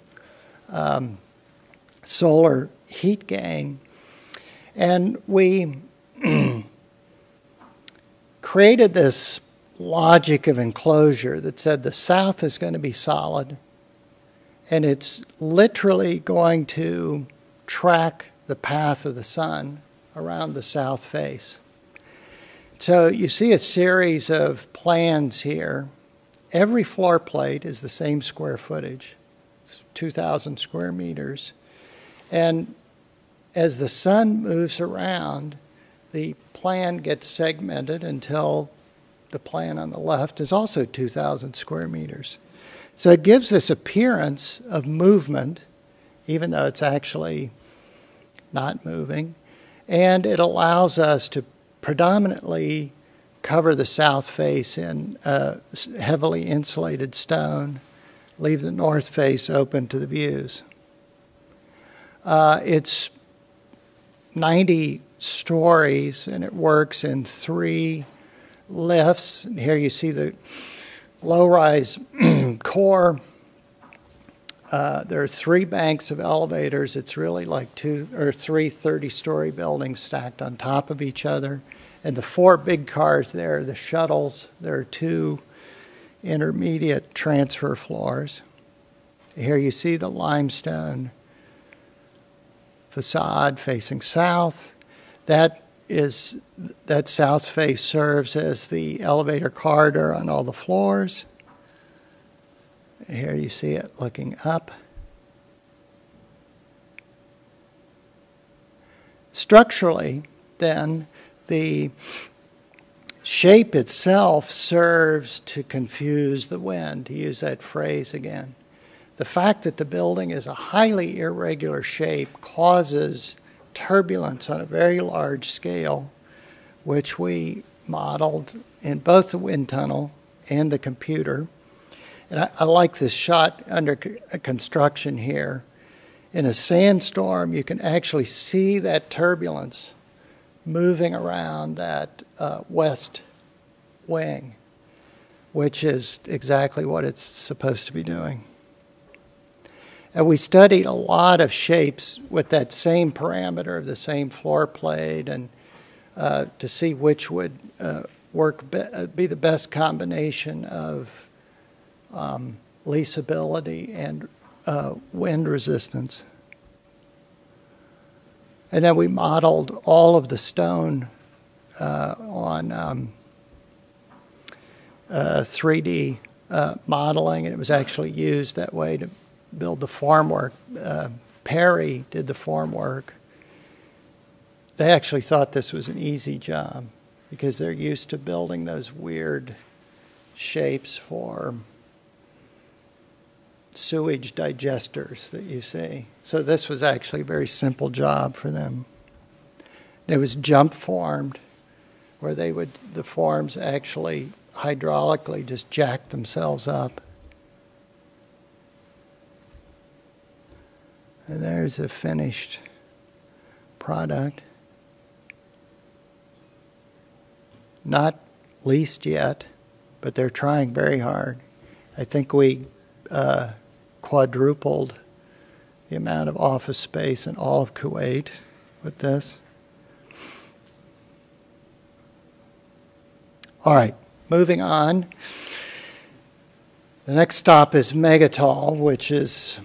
solar heat gain. And we created this logic of enclosure that said the south is going to be solid, and it's literally going to track the path of the sun around the south face. So you see a series of plans here. Every floor plate is the same square footage, it's 2,000 square meters. And as the sun moves around, the plan gets segmented until the plan on the left is also 2,000 square meters. So it gives this appearance of movement, even though it's actually not moving. And it allows us to predominantly cover the south face in heavily insulated stone, leave the north face open to the views. It's 90 stories, and it works in 3 lifts. And here you see the low-rise core. There are 3 banks of elevators. It's really like 2 or 3 30-story buildings stacked on top of each other. And the 4 big cars there are the shuttles. There are 2 intermediate transfer floors. Here you see the limestone facade facing south. That south face serves as the elevator corridor on all the floors. Here you see it looking up. Structurally, then, the shape itself serves to confuse the wind, to use that phrase again. The fact that the building is a highly irregular shape causes turbulence on a very large scale, which we modeled in both the wind tunnel and the computer. And I like this shot under construction here. In a sandstorm, you can actually see that turbulence moving around that west wing, which is exactly what it's supposed to be doing. And we studied a lot of shapes with that same parameter of the same floor plate, and to see which would be the best combination of leasability and wind resistance. And then we modeled all of the stone on 3D modeling, and it was actually used that way to build the formwork. Perry did the formwork. They actually thought this was an easy job because they're used to building those weird shapes for sewage digesters that you see. So this was actually a very simple job for them. It was jump formed, where the forms actually hydraulically just jack themselves up. And there's a finished product. Not leased yet, but they're trying very hard. I think we quadrupled the amount of office space in all of Kuwait with this. All right, moving on. The next stop is Megatall, which is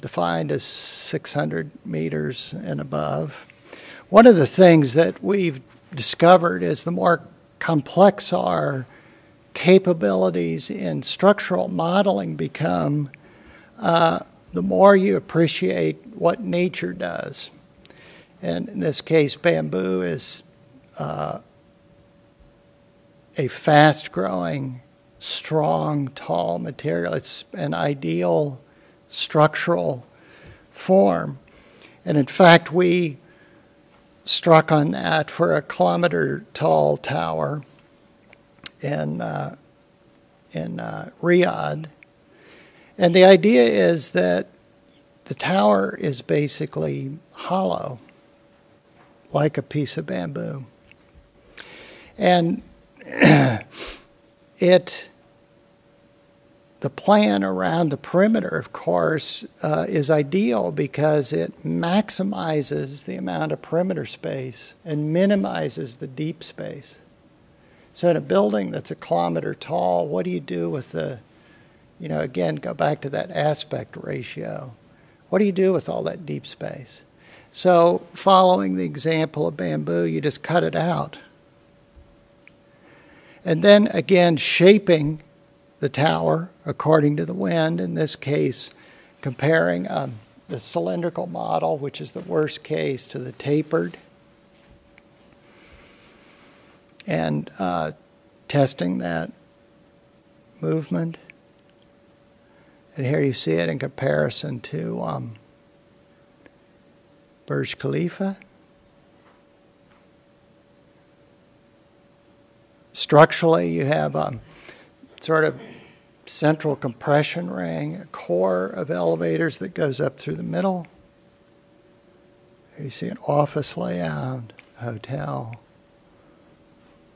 defined as 600 meters and above. One of the things that we've discovered is the more complex our capabilities in structural modeling become, the more you appreciate what nature does. And in this case, bamboo is a fast-growing, strong, tall material. It's an ideal structural form. And in fact, we struck on that for a kilometer-tall tower in Riyadh. And the idea is that the tower is basically hollow, like a piece of bamboo. And the plan around the perimeter, of course, is ideal because it maximizes the amount of perimeter space and minimizes the deep space. So in a building that's a kilometer tall, what do you do with the, again, go back to that aspect ratio. What do you do with all that deep space? So following the example of bamboo, you just cut it out. And then, again, shaping the tower according to the wind, in this case, comparing the cylindrical model, which is the worst case, to the tapered, and testing that movement. And here you see it in comparison to Burj Khalifa. Structurally, you have a sort of central compression ring, a core of elevators that goes up through the middle. There you see an office layout, hotel,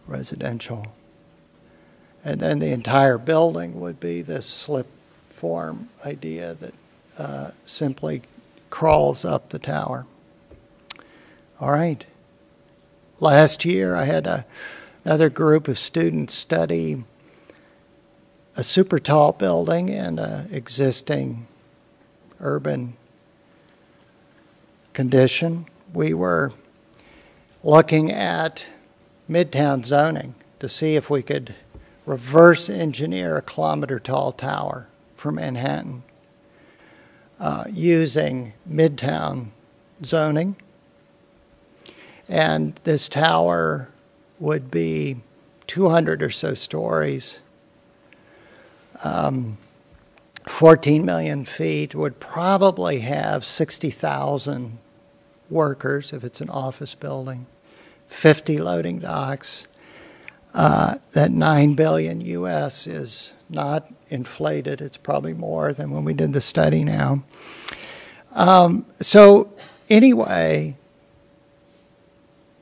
residential. And then the entire building would be this slip form idea that simply crawls up the tower. All right. Last year, I had another group of students study a super tall building in an existing urban condition. We were looking at Midtown Zoning to see if we could reverse engineer a kilometer-tall tower for Manhattan using Midtown Zoning. And this tower would be 200 or so stories, 14 million feet, would probably have 60,000 workers if it's an office building, 50 loading docks. That 9 billion US is not inflated. It's probably more than when we did the study now. So anyway,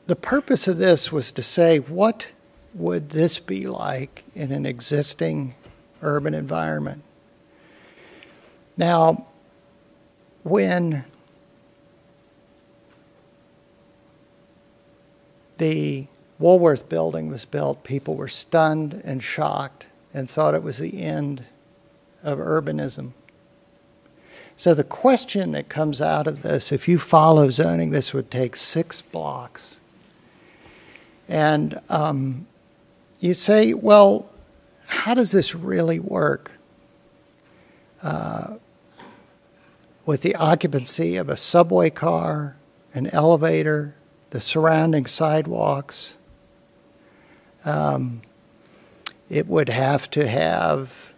the purpose of this was to say, what would this be like in an existing urban environment? Now, when the Woolworth building was built, people were stunned and shocked and thought it was the end of urbanism. So the question that comes out of this, if you follow zoning, this would take 6 blocks. And you say, well, how does this really work? With the occupancy of a subway car, an elevator, the surrounding sidewalks, it would have to have,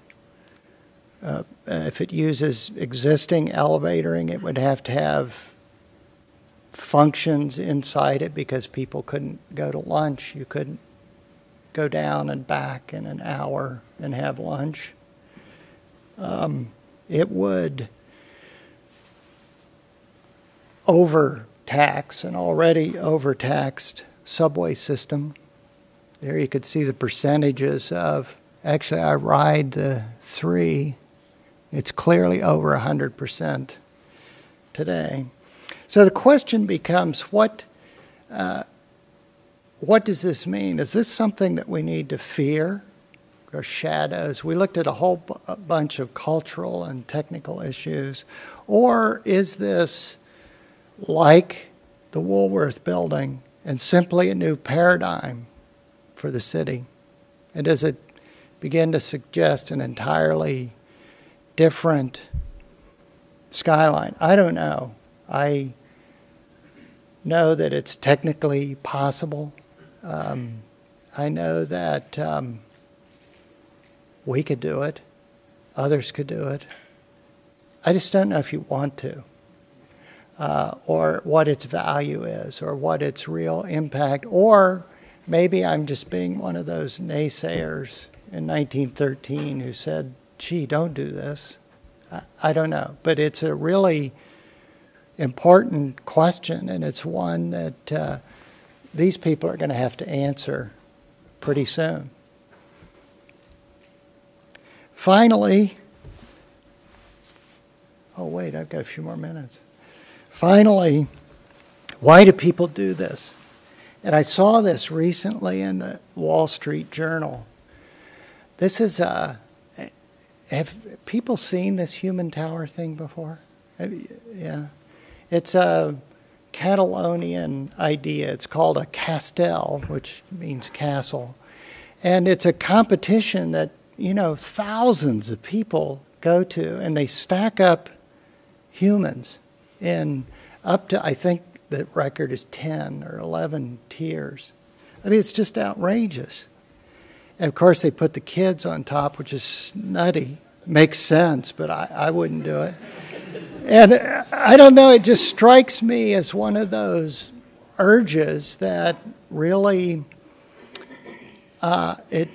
if it uses existing elevating, it would have to have functions inside it because people couldn't go to lunch. You couldn't go down and back in an hour and have lunch. It would overtax an already overtaxed subway system. There you could see the percentages of, actually I ride the 3, it's clearly over 100% today. So the question becomes, what does this mean? Is this something that we need to fear, or shadows? We looked at a whole bunch of cultural and technical issues. Or is this like the Woolworth building and simply a new paradigm for the city? And does it begin to suggest an entirely different skyline? I don't know. I know that it's technically possible. I know that we could do it. Others could do it. I just don't know if you want to, or what its value is, or what its real impact, or maybe I'm just being one of those naysayers in 1913 who said, gee, don't do this. I don't know. But it's a really important question, and it's one that these people are going to have to answer pretty soon. Finally, oh wait, I've got a few more minutes. Finally, why do people do this? And I saw this recently in the Wall Street Journal. This is have people seen this human tower thing before? Yeah. It's a Catalonian idea. It's called a castel, which means castle. And it's a competition that, you know, thousands of people go to, and they stack up humans in up to, I think the record is 10 or 11 tiers. I mean, it's just outrageous. And of course, they put the kids on top, which is nutty. Makes sense, but I wouldn't do it. And I don't know, it just strikes me as one of those urges that really it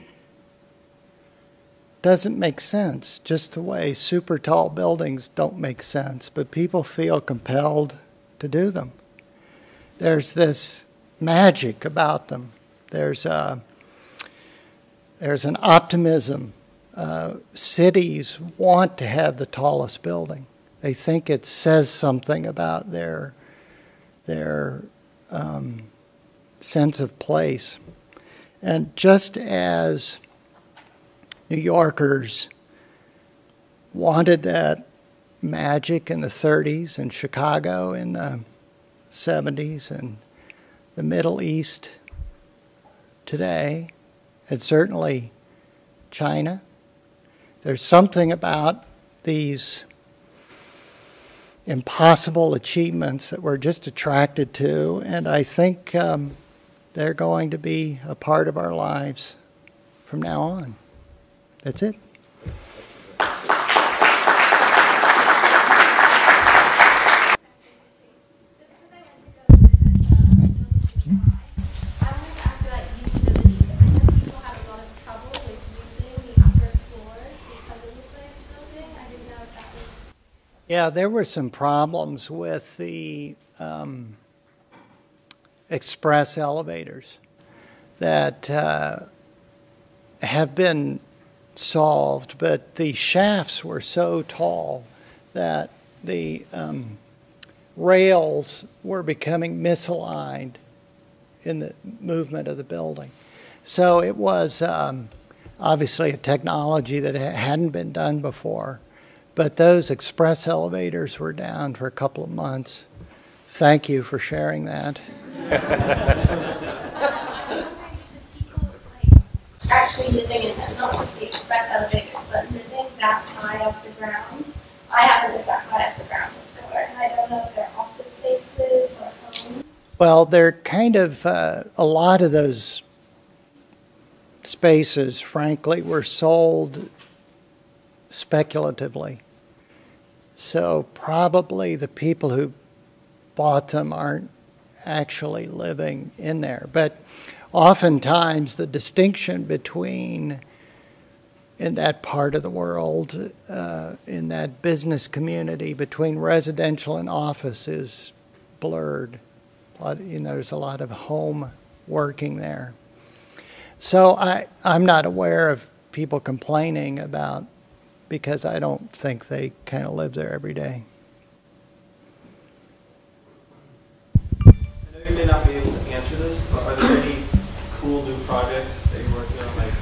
doesn't make sense, just the way super tall buildings don't make sense, but people feel compelled to do them. There's this magic about them. There's an optimism. Cities want to have the tallest building. They think it says something about their sense of place. And just as New Yorkers wanted that magic in the 30s, and Chicago in the 70s, and the Middle East today, and certainly China, there's something about these impossible achievements that we're just attracted to, and I think they're going to be a part of our lives from now on. That's it. Yeah, there were some problems with the express elevators that have been solved, but the shafts were so tall that the rails were becoming misaligned in the movement of the building. So it was obviously a technology that hadn't been done before. But those express elevators were down for a couple of months. Thank you for sharing that. Actually living in them, not just the express elevators, but living that high off the ground. I haven't lived that high off the ground before, and I don't know if they're office spaces or homes. Well, they're kind of, a lot of those spaces, frankly, were sold speculatively. So probably the people who bought them aren't actually living in there. But oftentimes the distinction between, in that part of the world, in that business community, between residential and office is blurred. There's a lot of home working there. So I'm not aware of people complaining about, because I don't think they kind of live there every day. I know you may not be able to answer this, but are there any cool new projects that you're working on, like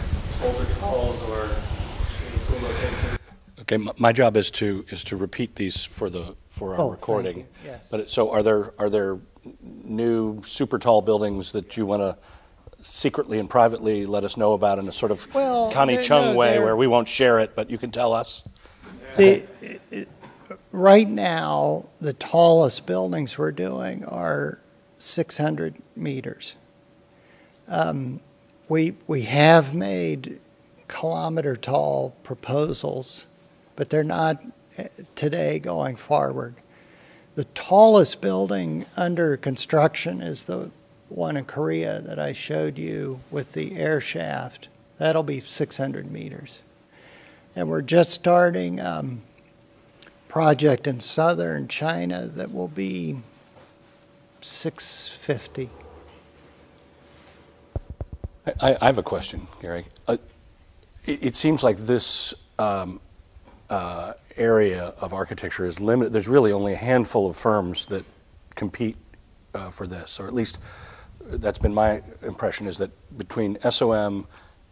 older halls or any cool locations? Okay, my job is to repeat these for our recording. Yes. But so are there new super tall buildings that you want to secretly and privately let us know about in a sort of Connie Chung way where we won't share it, but you can tell us? Right now, the tallest buildings we're doing are 600 meters. We have made kilometer-tall proposals, but they're not today going forward. The tallest building under construction is the one in Korea that I showed you with the air shaft. That'll be 600 meters. And we're just starting a project in southern China that will be 650. I have a question, Gary. It seems like this area of architecture is limited. There's really only a handful of firms that compete for this, or at least that's been my impression, is that between SOM,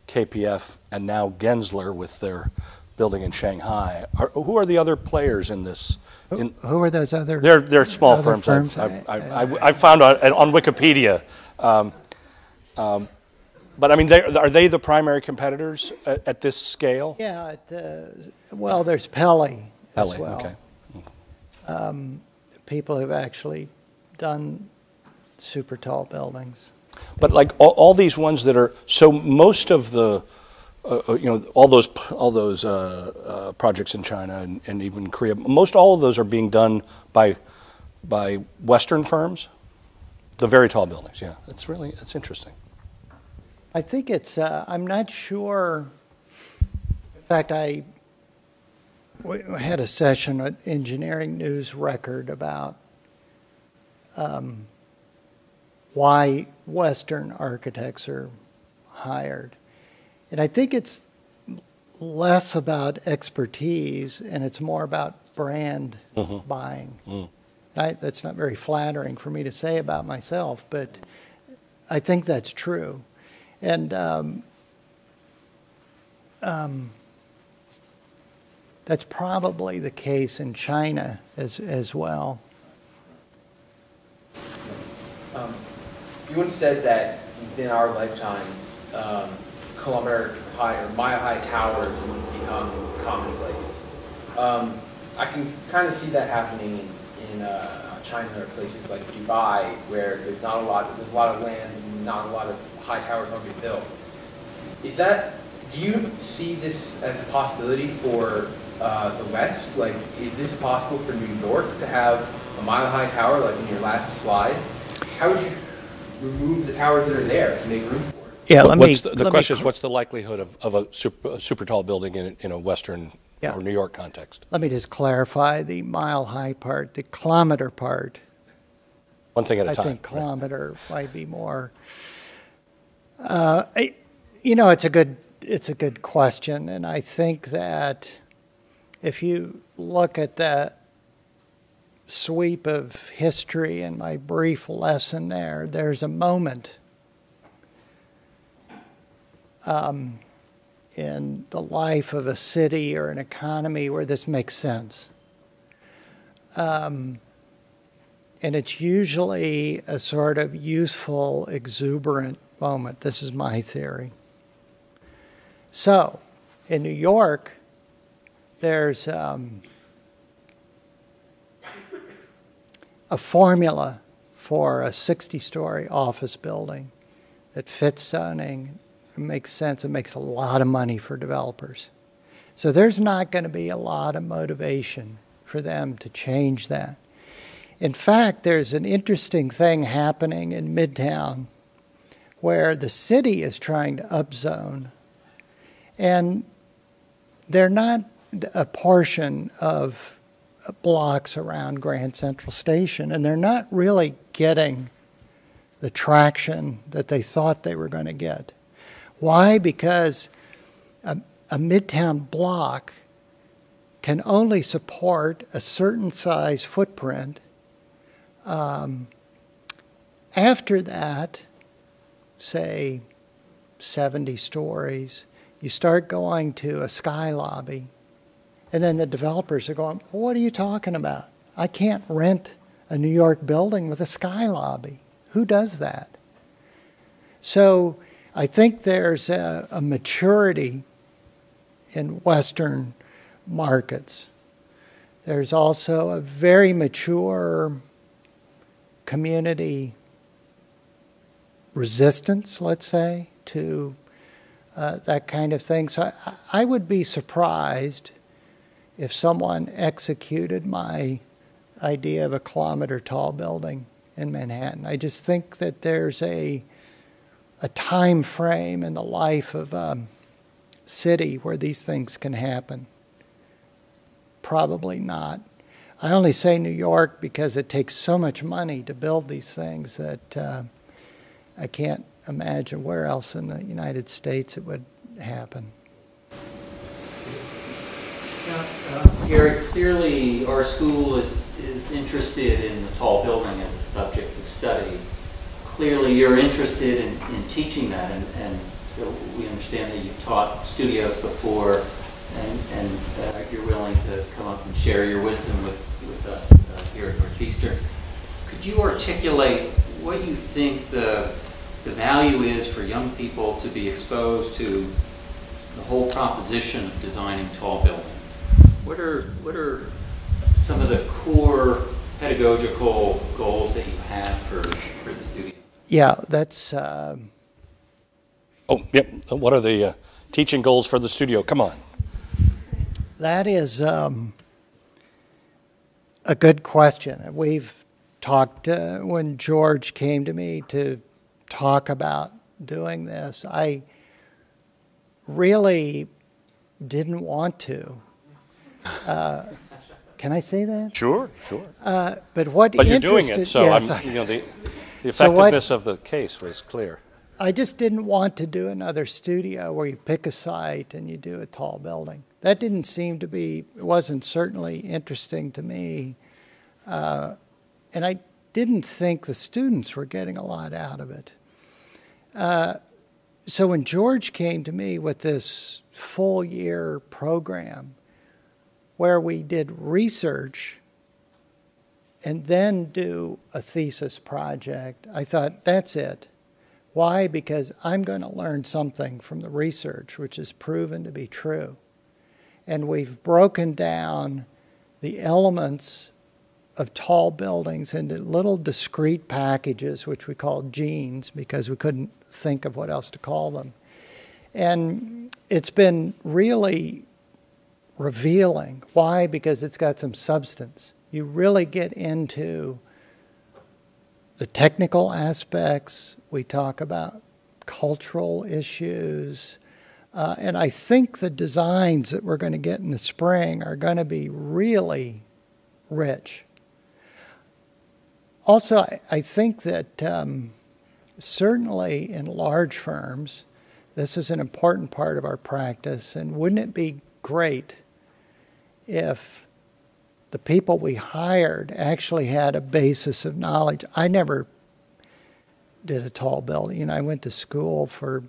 KPF, and now Gensler with their building in Shanghai, who are the other players in this? Who are those other? They're small firms. I've found on Wikipedia. But I mean, are they the primary competitors at this scale? Yeah. Well, there's Pele as well. Okay. People who've actually done super tall buildings. But like all these ones that are, so most of the, all those projects in China and even Korea, most all of those are being done by Western firms. The very tall buildings, yeah. It's interesting. I think it's, I'm not sure. In fact, we had a session at Engineering News Record about why Western architects are hired. And I think it's less about expertise and it's more about brand buying. That's not very flattering for me to say about myself, but I think that's true. And that's probably the case in China as well. You once said that within our lifetimes, kilometer high or mile high towers would become commonplace. I can kind of see that happening in China or places like Dubai, where there's a lot of land and not a lot of high towers already built. Do you see this as a possibility for the West? Like, is this possible for New York to have a mile high tower like in your last slide? How would you remove the towers that are there to make room for it? Yeah, The question is, what's the likelihood of a super tall building in a Western or New York context? Let me just clarify the mile high part, the kilometer part. One thing at a time. I think kilometer might be more. It's a good question, and I think that if you look at that sweep of history and my brief lesson there's a moment in the life of a city or an economy where this makes sense. And it's usually a sort of youthful, exuberant moment. This is my theory. So, in New York, there's a formula for a 60-story office building that fits zoning. It makes sense. It makes a lot of money for developers. So there's not going to be a lot of motivation for them to change that. In fact, there's an interesting thing happening in Midtown where the city is trying to upzone, and they're not a portion of blocks around Grand Central Station, and they're not really getting the traction that they thought they were going to get. Why? Because a Midtown block can only support a certain size footprint. After that, say 70 stories, you start going to a sky lobby, and then the developers are going, well, what are you talking about? I can't rent a New York building with a sky lobby. Who does that? So I think there's a maturity in Western markets. There's also a very mature community resistance, let's say, to that kind of thing. So I would be surprised if someone executed my idea of a kilometer-tall building in Manhattan. I just think that there's a time frame in the life of a city where these things can happen. Probably not. I only say New York because it takes so much money to build these things that I can't imagine where else in the United States it would happen. Gary, clearly our school is interested in the tall building as a subject of study. Clearly you're interested in teaching that, and so we understand that you've taught studios before, and you're willing to come up and share your wisdom with us here at Northeastern. Could you articulate what you think the value is for young people to be exposed to the whole proposition of designing tall buildings? What are some of the core pedagogical goals that you have for the studio? Yeah, that's... What are the teaching goals for the studio? Come on. That is a good question. We've talked, when George came to me to talk about doing this. I really didn't want to. Can I say that? Sure, sure. But what But you're doing interested, it, so yes, the effectiveness of the case was clear. I just didn't want to do another studio where you pick a site and you do a tall building. That didn't seem to be, it wasn't certainly interesting to me. And I didn't think the students were getting a lot out of it. So when George came to me with this full year program where we did research and then do a thesis project, I thought, that's it. Why? Because I'm going to learn something from the research, which is proven to be true. And we've broken down the elements of tall buildings into little discrete packages, which we call genes, because we couldn't think of what else to call them. And it's been really revealing. Why? Because it's got some substance. You really get into the technical aspects. We talk about cultural issues. And I think the designs that we're going to get in the spring are going to be really rich. Also, I think that certainly in large firms, this is an important part of our practice. And wouldn't it be great if the people we hired actually had a basis of knowledge? I never did a tall building. You know, I went to school for,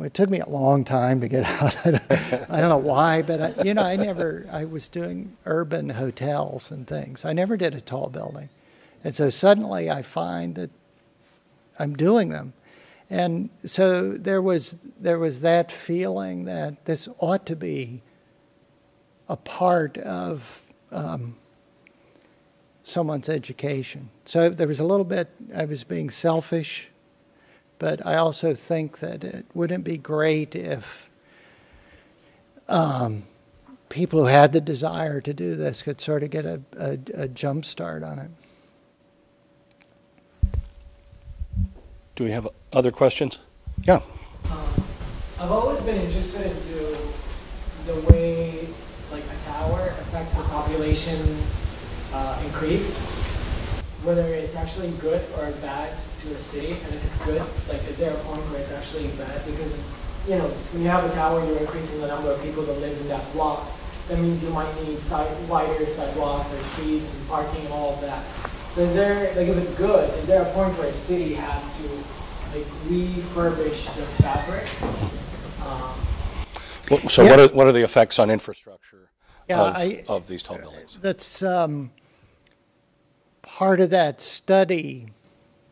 it took me a long time to get out. I don't know why, but I was doing urban hotels and things. I never did a tall building. And so suddenly I find that I'm doing them. And so there was that feeling that this ought to be a part of someone's education. So there was a little bit, I was being selfish, but I also think that it wouldn't be great if people who had the desire to do this could sort of get a jump start on it. Do we have other questions? Yeah. I've always been interested into the way like a tower affects the population increase, whether it's actually good or bad to a city, and if it's good, like is there a point where it's actually bad? Because, you know, when you have a tower, you're increasing the number of people that lives in that block. That means you might need wider sidewalks or streets and parking and all of that. So is there, like if it's good, is there a point where a city has to like refurbish the fabric? So yeah. What are the effects on infrastructure of these tall buildings? That's part of that study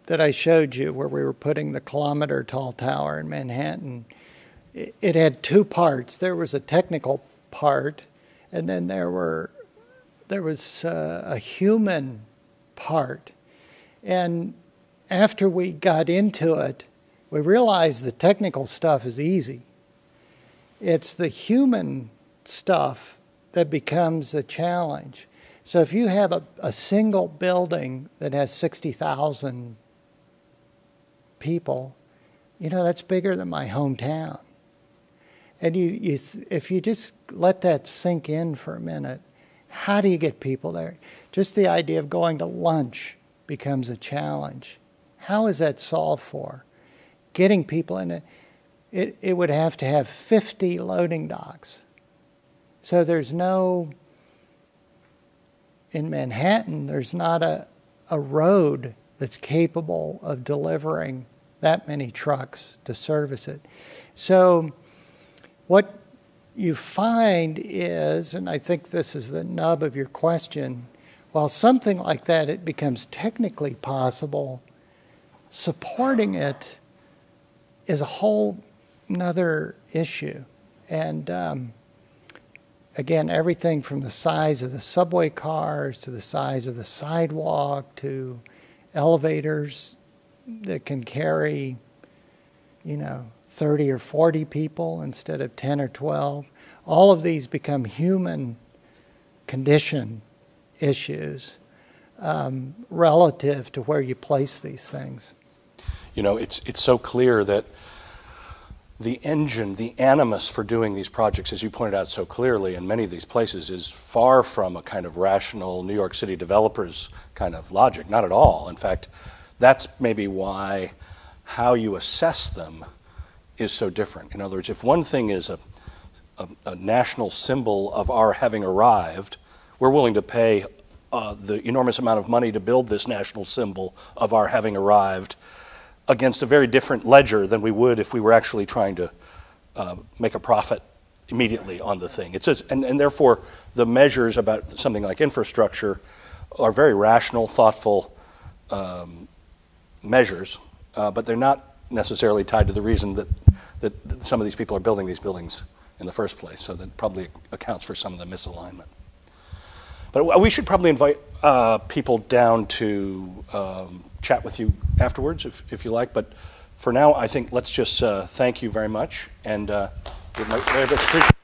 that I showed you where we were putting the kilometer-tall tower in Manhattan. It had two parts. There was a technical part, and then there was a human part. And after we got into it, we realized the technical stuff is easy. It's the human stuff that becomes the challenge. So if you have a single building that has 60,000 people, you know, that's bigger than my hometown. And if you just let that sink in for a minute, how do you get people there? Just the idea of going to lunch becomes a challenge. How is that solved for? Getting people in it, it would have to have 50 loading docks. So there's no, in Manhattan, there's not a road that's capable of delivering that many trucks to service it. So what you find is, and I think this is the nub of your question, while something like that, it becomes technically possible, supporting it is a whole another issue. And again, everything from the size of the subway cars to the size of the sidewalk to elevators that can carry, 30 or 40 people instead of 10 or 12. All of these become human condition issues relative to where you place these things. It's so clear that the engine, the animus for doing these projects, as you pointed out so clearly in many of these places, is far from a kind of rational New York City developers kind of logic, not at all. In fact, that's maybe why how you assess them is so different. In other words, if one thing is a national symbol of our having arrived, we're willing to pay the enormous amount of money to build this national symbol of our having arrived against a very different ledger than we would if we were actually trying to make a profit immediately on the thing. It's just, and therefore, the measures about something like infrastructure are very rational, thoughtful measures, but they're not necessarily tied to the reason that some of these people are building these buildings in the first place. So that probably accounts for some of the misalignment. But we should probably invite people down to chat with you afterwards, if you like. But for now, I think let's just thank you very much, and very much appreciate it.